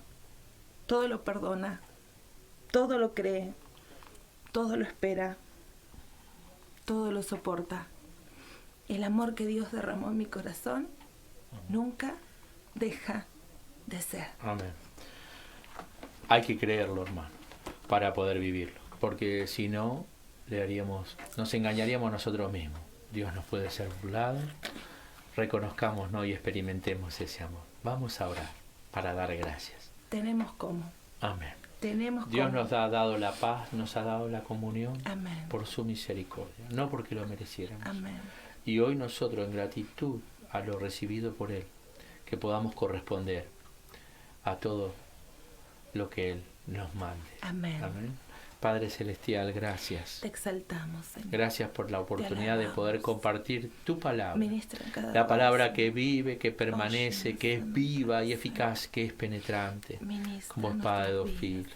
todo lo perdona, todo lo cree, todo lo espera, todo lo soporta. El amor que Dios derramó en mi corazón nunca deja de ser. Amén. Hay que creerlo, hermano, para poder vivirlo, porque si no, nos engañaríamos nosotros mismos. Dios nos puede ser burlado. Reconozcamos, ¿no? Y experimentemos ese amor. Vamos a orar para dar gracias. Tenemos cómo. Amén. Tenemos Dios cómo. nos ha dado la paz, nos ha dado la comunión. Amén. Por su misericordia, no porque lo mereciéramos. Amén. Y hoy nosotros, en gratitud a lo recibido por Él, que podamos corresponder a todo lo que Él nos mande. Amén. Amén. Padre Celestial, gracias. Te exaltamos, Señor. Gracias por la oportunidad de poder compartir tu palabra. Ministra en cada La palabra voz, que vive, que permanece, que es viva y eficaz, que es penetrante, Ministra como espada de dos nuestras filos.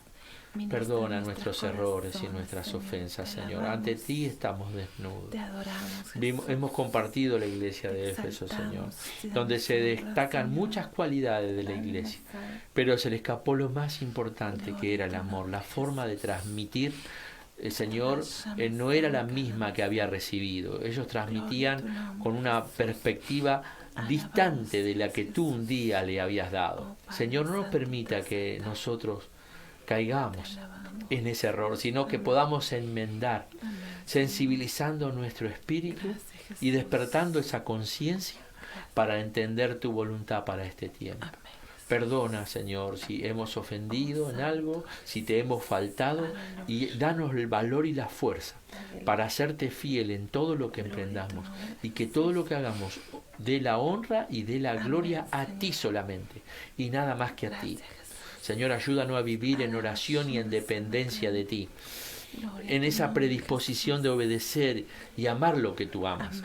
Ministra Perdona nuestros nuestros errores y corazones, nuestras Señor. ofensas, Te Señor. alabamos. Ante ti estamos desnudos. Te adoramos, Jesús. Hemos compartido la iglesia de Éfeso, exaltamos, Señor, te donde damos se honra, destacan Señor. muchas cualidades de la iglesia, pero se le escapó lo más importante, que era el amor, la forma de transmitir. El Señor no era la misma que había recibido. Ellos transmitían con una perspectiva distante de la que tú un día le habías dado. Señor, no nos permita que nosotros caigamos en ese error, sino que podamos enmendar, sensibilizando nuestro espíritu y despertando esa conciencia para entender tu voluntad para este tiempo. Perdona, Señor, si hemos ofendido en algo, si te hemos faltado, y danos el valor y la fuerza para hacerte fiel en todo lo que emprendamos, y que todo lo que hagamos dé la honra y dé la gloria a ti solamente, y nada más que a ti. Señor, ayúdanos a vivir en oración y en dependencia de ti, en esa predisposición de obedecer y amar lo que tú amas.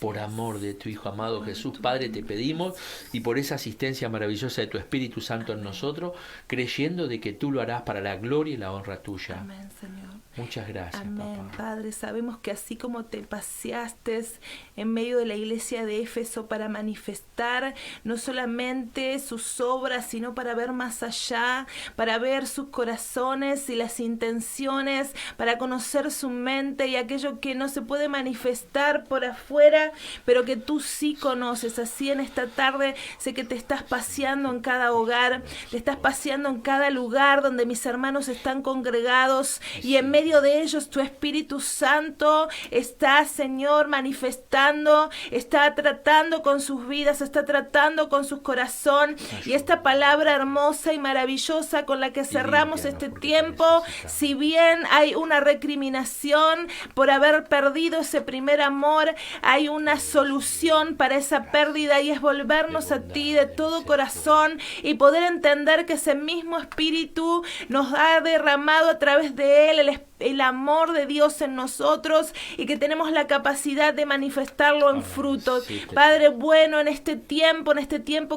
Por amor de tu Hijo amado Jesús, Padre, te pedimos, y por esa asistencia maravillosa de tu Espíritu Santo en nosotros, creyendo de que tú lo harás para la gloria y la honra tuya. Amén, Señor. Muchas gracias, Amén, papá. Padre, sabemos que así como te paseaste en medio de la iglesia de Éfeso para manifestar no solamente sus obras, sino para ver más allá, para ver sus corazones y las intenciones, para conocer su mente y aquello que no se puede manifestar por afuera, pero que tú sí conoces. Así en esta tarde sé que te estás paseando en cada hogar, te estás paseando en cada lugar donde mis hermanos están congregados, y en medio de ellos tu Espíritu Santo está, Señor, manifestando, está tratando con sus vidas, está tratando con su corazón. Y esta palabra hermosa y maravillosa con la que cerramos este tiempo, si bien hay una recriminación por haber perdido ese primer amor, hay una solución para esa pérdida, y es volvernos a ti de todo corazón y poder entender que ese mismo Espíritu nos ha derramado a través de él el amor de Dios en nosotros, y que tenemos la capacidad de manifestarlo en frutos. Padre bueno, en este tiempo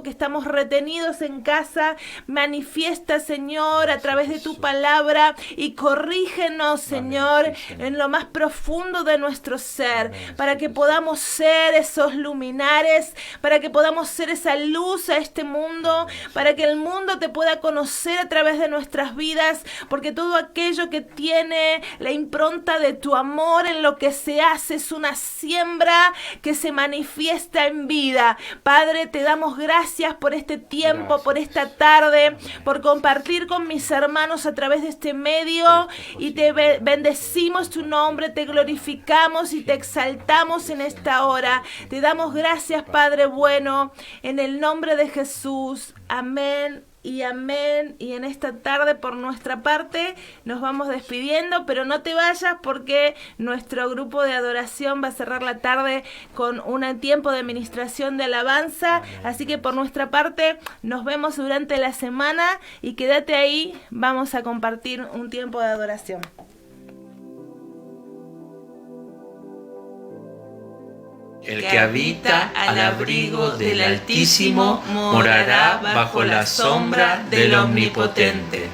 que estamos retenidos en casa, manifiesta, Señor, a través de tu palabra, y corrígenos, Señor, en lo más profundo de nuestro ser, para que podamos ser esos luminares, para que podamos ser esa luz a este mundo, para que el mundo te pueda conocer a través de nuestras vidas, porque todo aquello que tiene la impronta de tu amor en lo que se hace es una siembra que se manifiesta en vida. Padre, te damos gracias por este tiempo, por esta tarde, por compartir con mis hermanos a través de este medio, y te bendecimos tu nombre, te glorificamos y te exaltamos en esta hora. Te damos gracias, Padre bueno, en el nombre de Jesús. Amén y amén. Y en esta tarde, por nuestra parte, nos vamos despidiendo, pero no te vayas, porque nuestro grupo de adoración va a cerrar la tarde con un tiempo de administración de alabanza. Así que por nuestra parte nos vemos durante la semana, y quédate ahí, vamos a compartir un tiempo de adoración. El que habita al abrigo del Altísimo morará bajo la sombra del Omnipotente.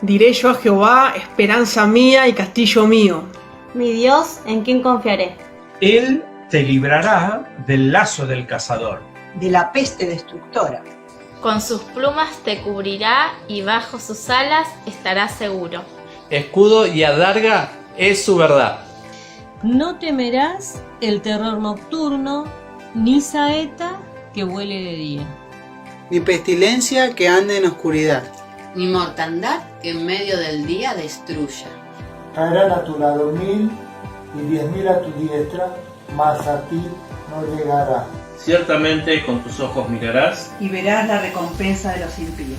Diré yo a Jehová, esperanza mía y castillo mío. Mi Dios, ¿en quién confiaré? Él te librará del lazo del cazador, de la peste destructora. Con sus plumas te cubrirá, y bajo sus alas estarás seguro. Escudo y adarga es su verdad. No temerás el terror nocturno, ni saeta que huele de día. Ni pestilencia que ande en oscuridad. Ni mortandad que en medio del día destruya. Caerán a tu lado 1000 y 10.000 a tu diestra, mas a ti no llegará. Ciertamente con tus ojos mirarás y verás la recompensa de los impíos.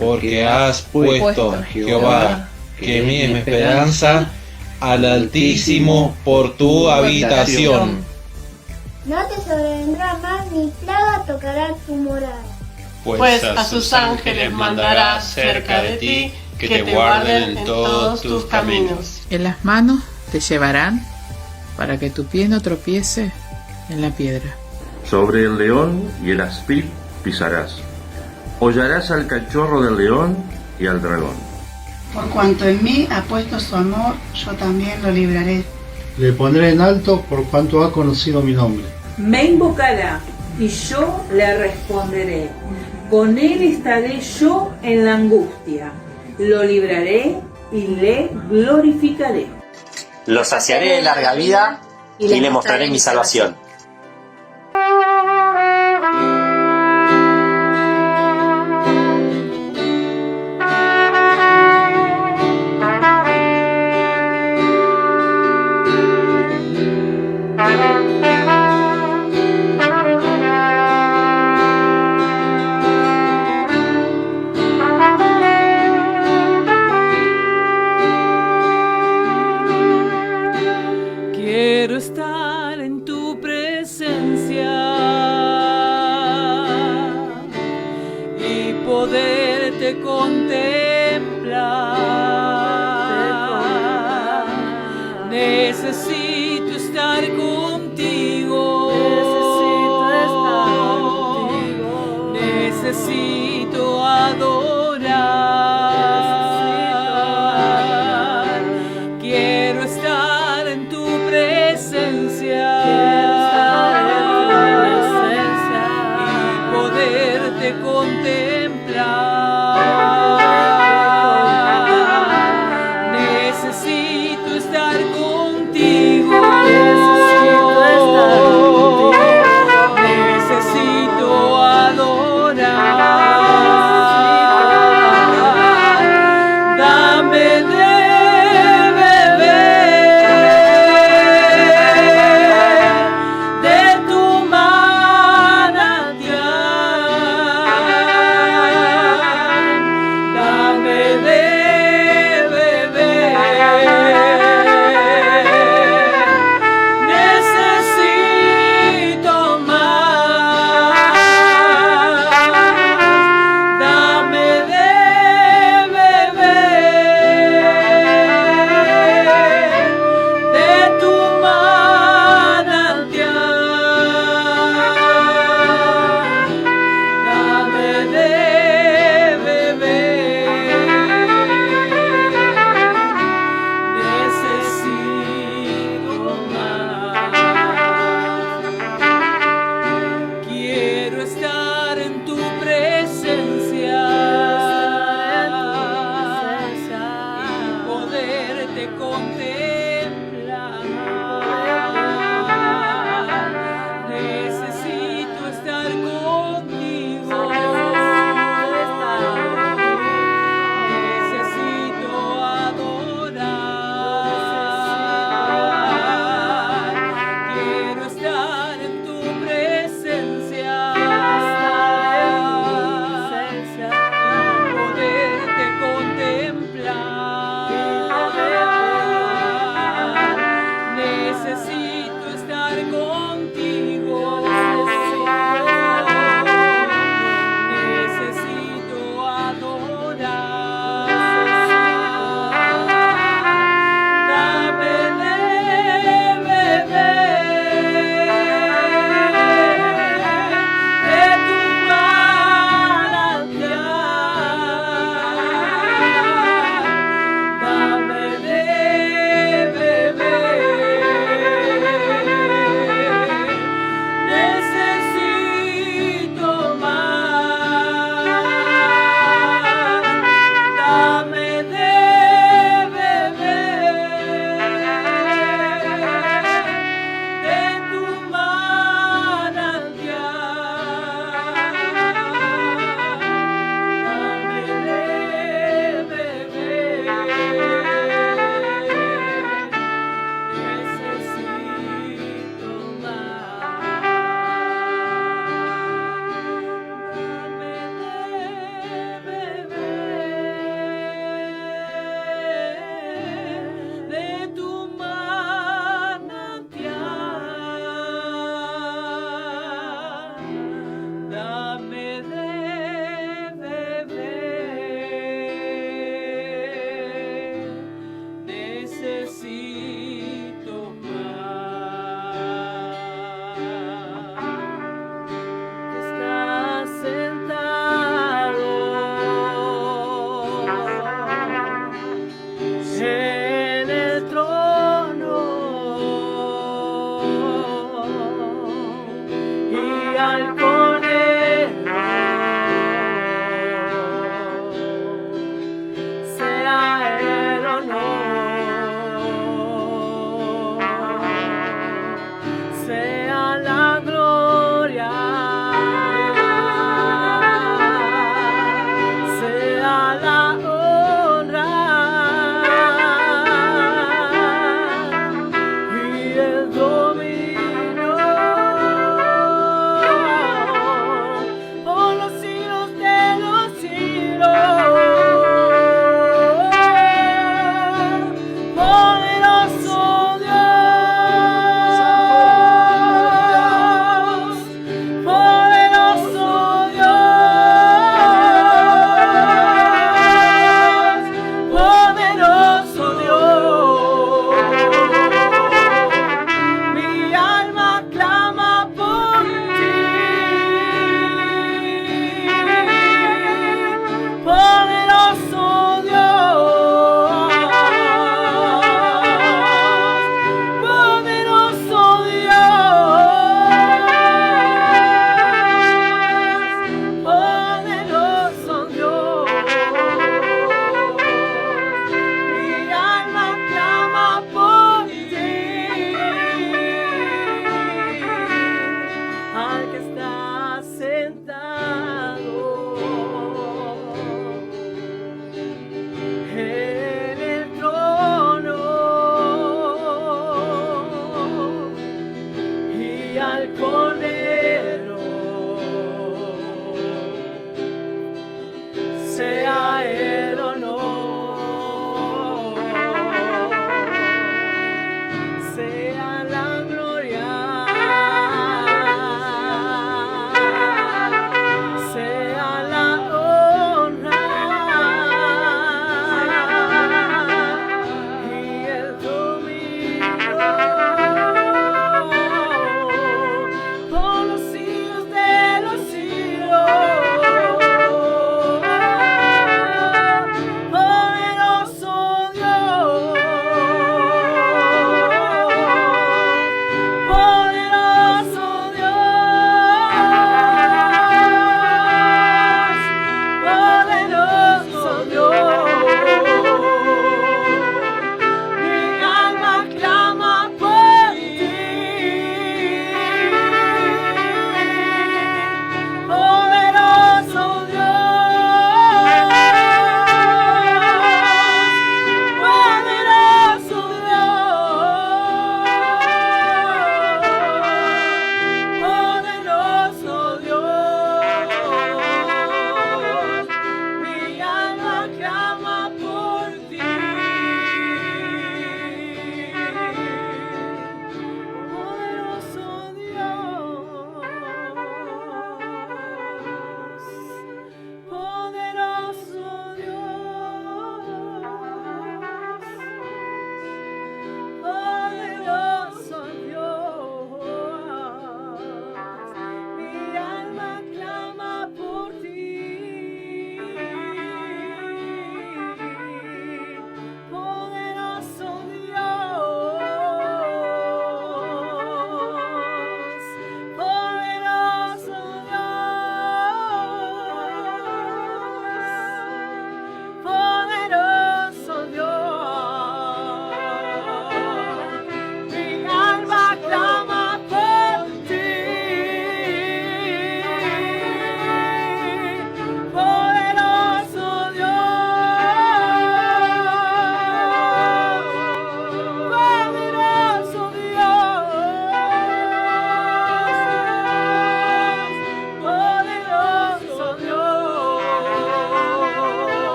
Porque has puesto, Jehová, que mi esperanza, al Altísimo por tu habitación. No te sobrevendrá más, ni plaga tocará tu morada. Pues a sus ángeles mandará cerca de ti, que te guarden en todos tus caminos. En las manos te llevarán, para que tu pie no tropiece en la piedra. Sobre el león y el aspid pisarás. Hollarás al cachorro del león y al dragón. Por cuanto en mí ha puesto su amor, yo también lo libraré. Le pondré en alto por cuanto ha conocido mi nombre. Me invocará y yo le responderé. Con él estaré yo en la angustia. Lo libraré y le glorificaré. Lo saciaré de larga vida y le mostraré mi salvación. poderte contemplar. Necesito estar contigo. Necesito adorar. Quiero estar en tu presencia. Y poderte contemplar. Necesito estar contigo. Necesito adorar. Dame de beber de tu manantial.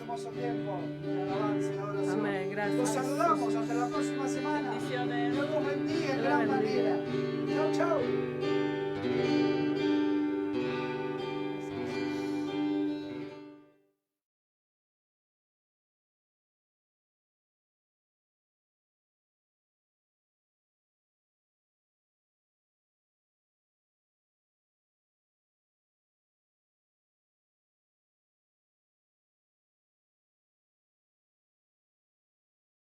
hermoso tiempo de alabanza y adoración. Amén, gracias. Los saludamos hasta la próxima semana. Bendiciones. Dios los bendiga en gran manera. Chau, chau.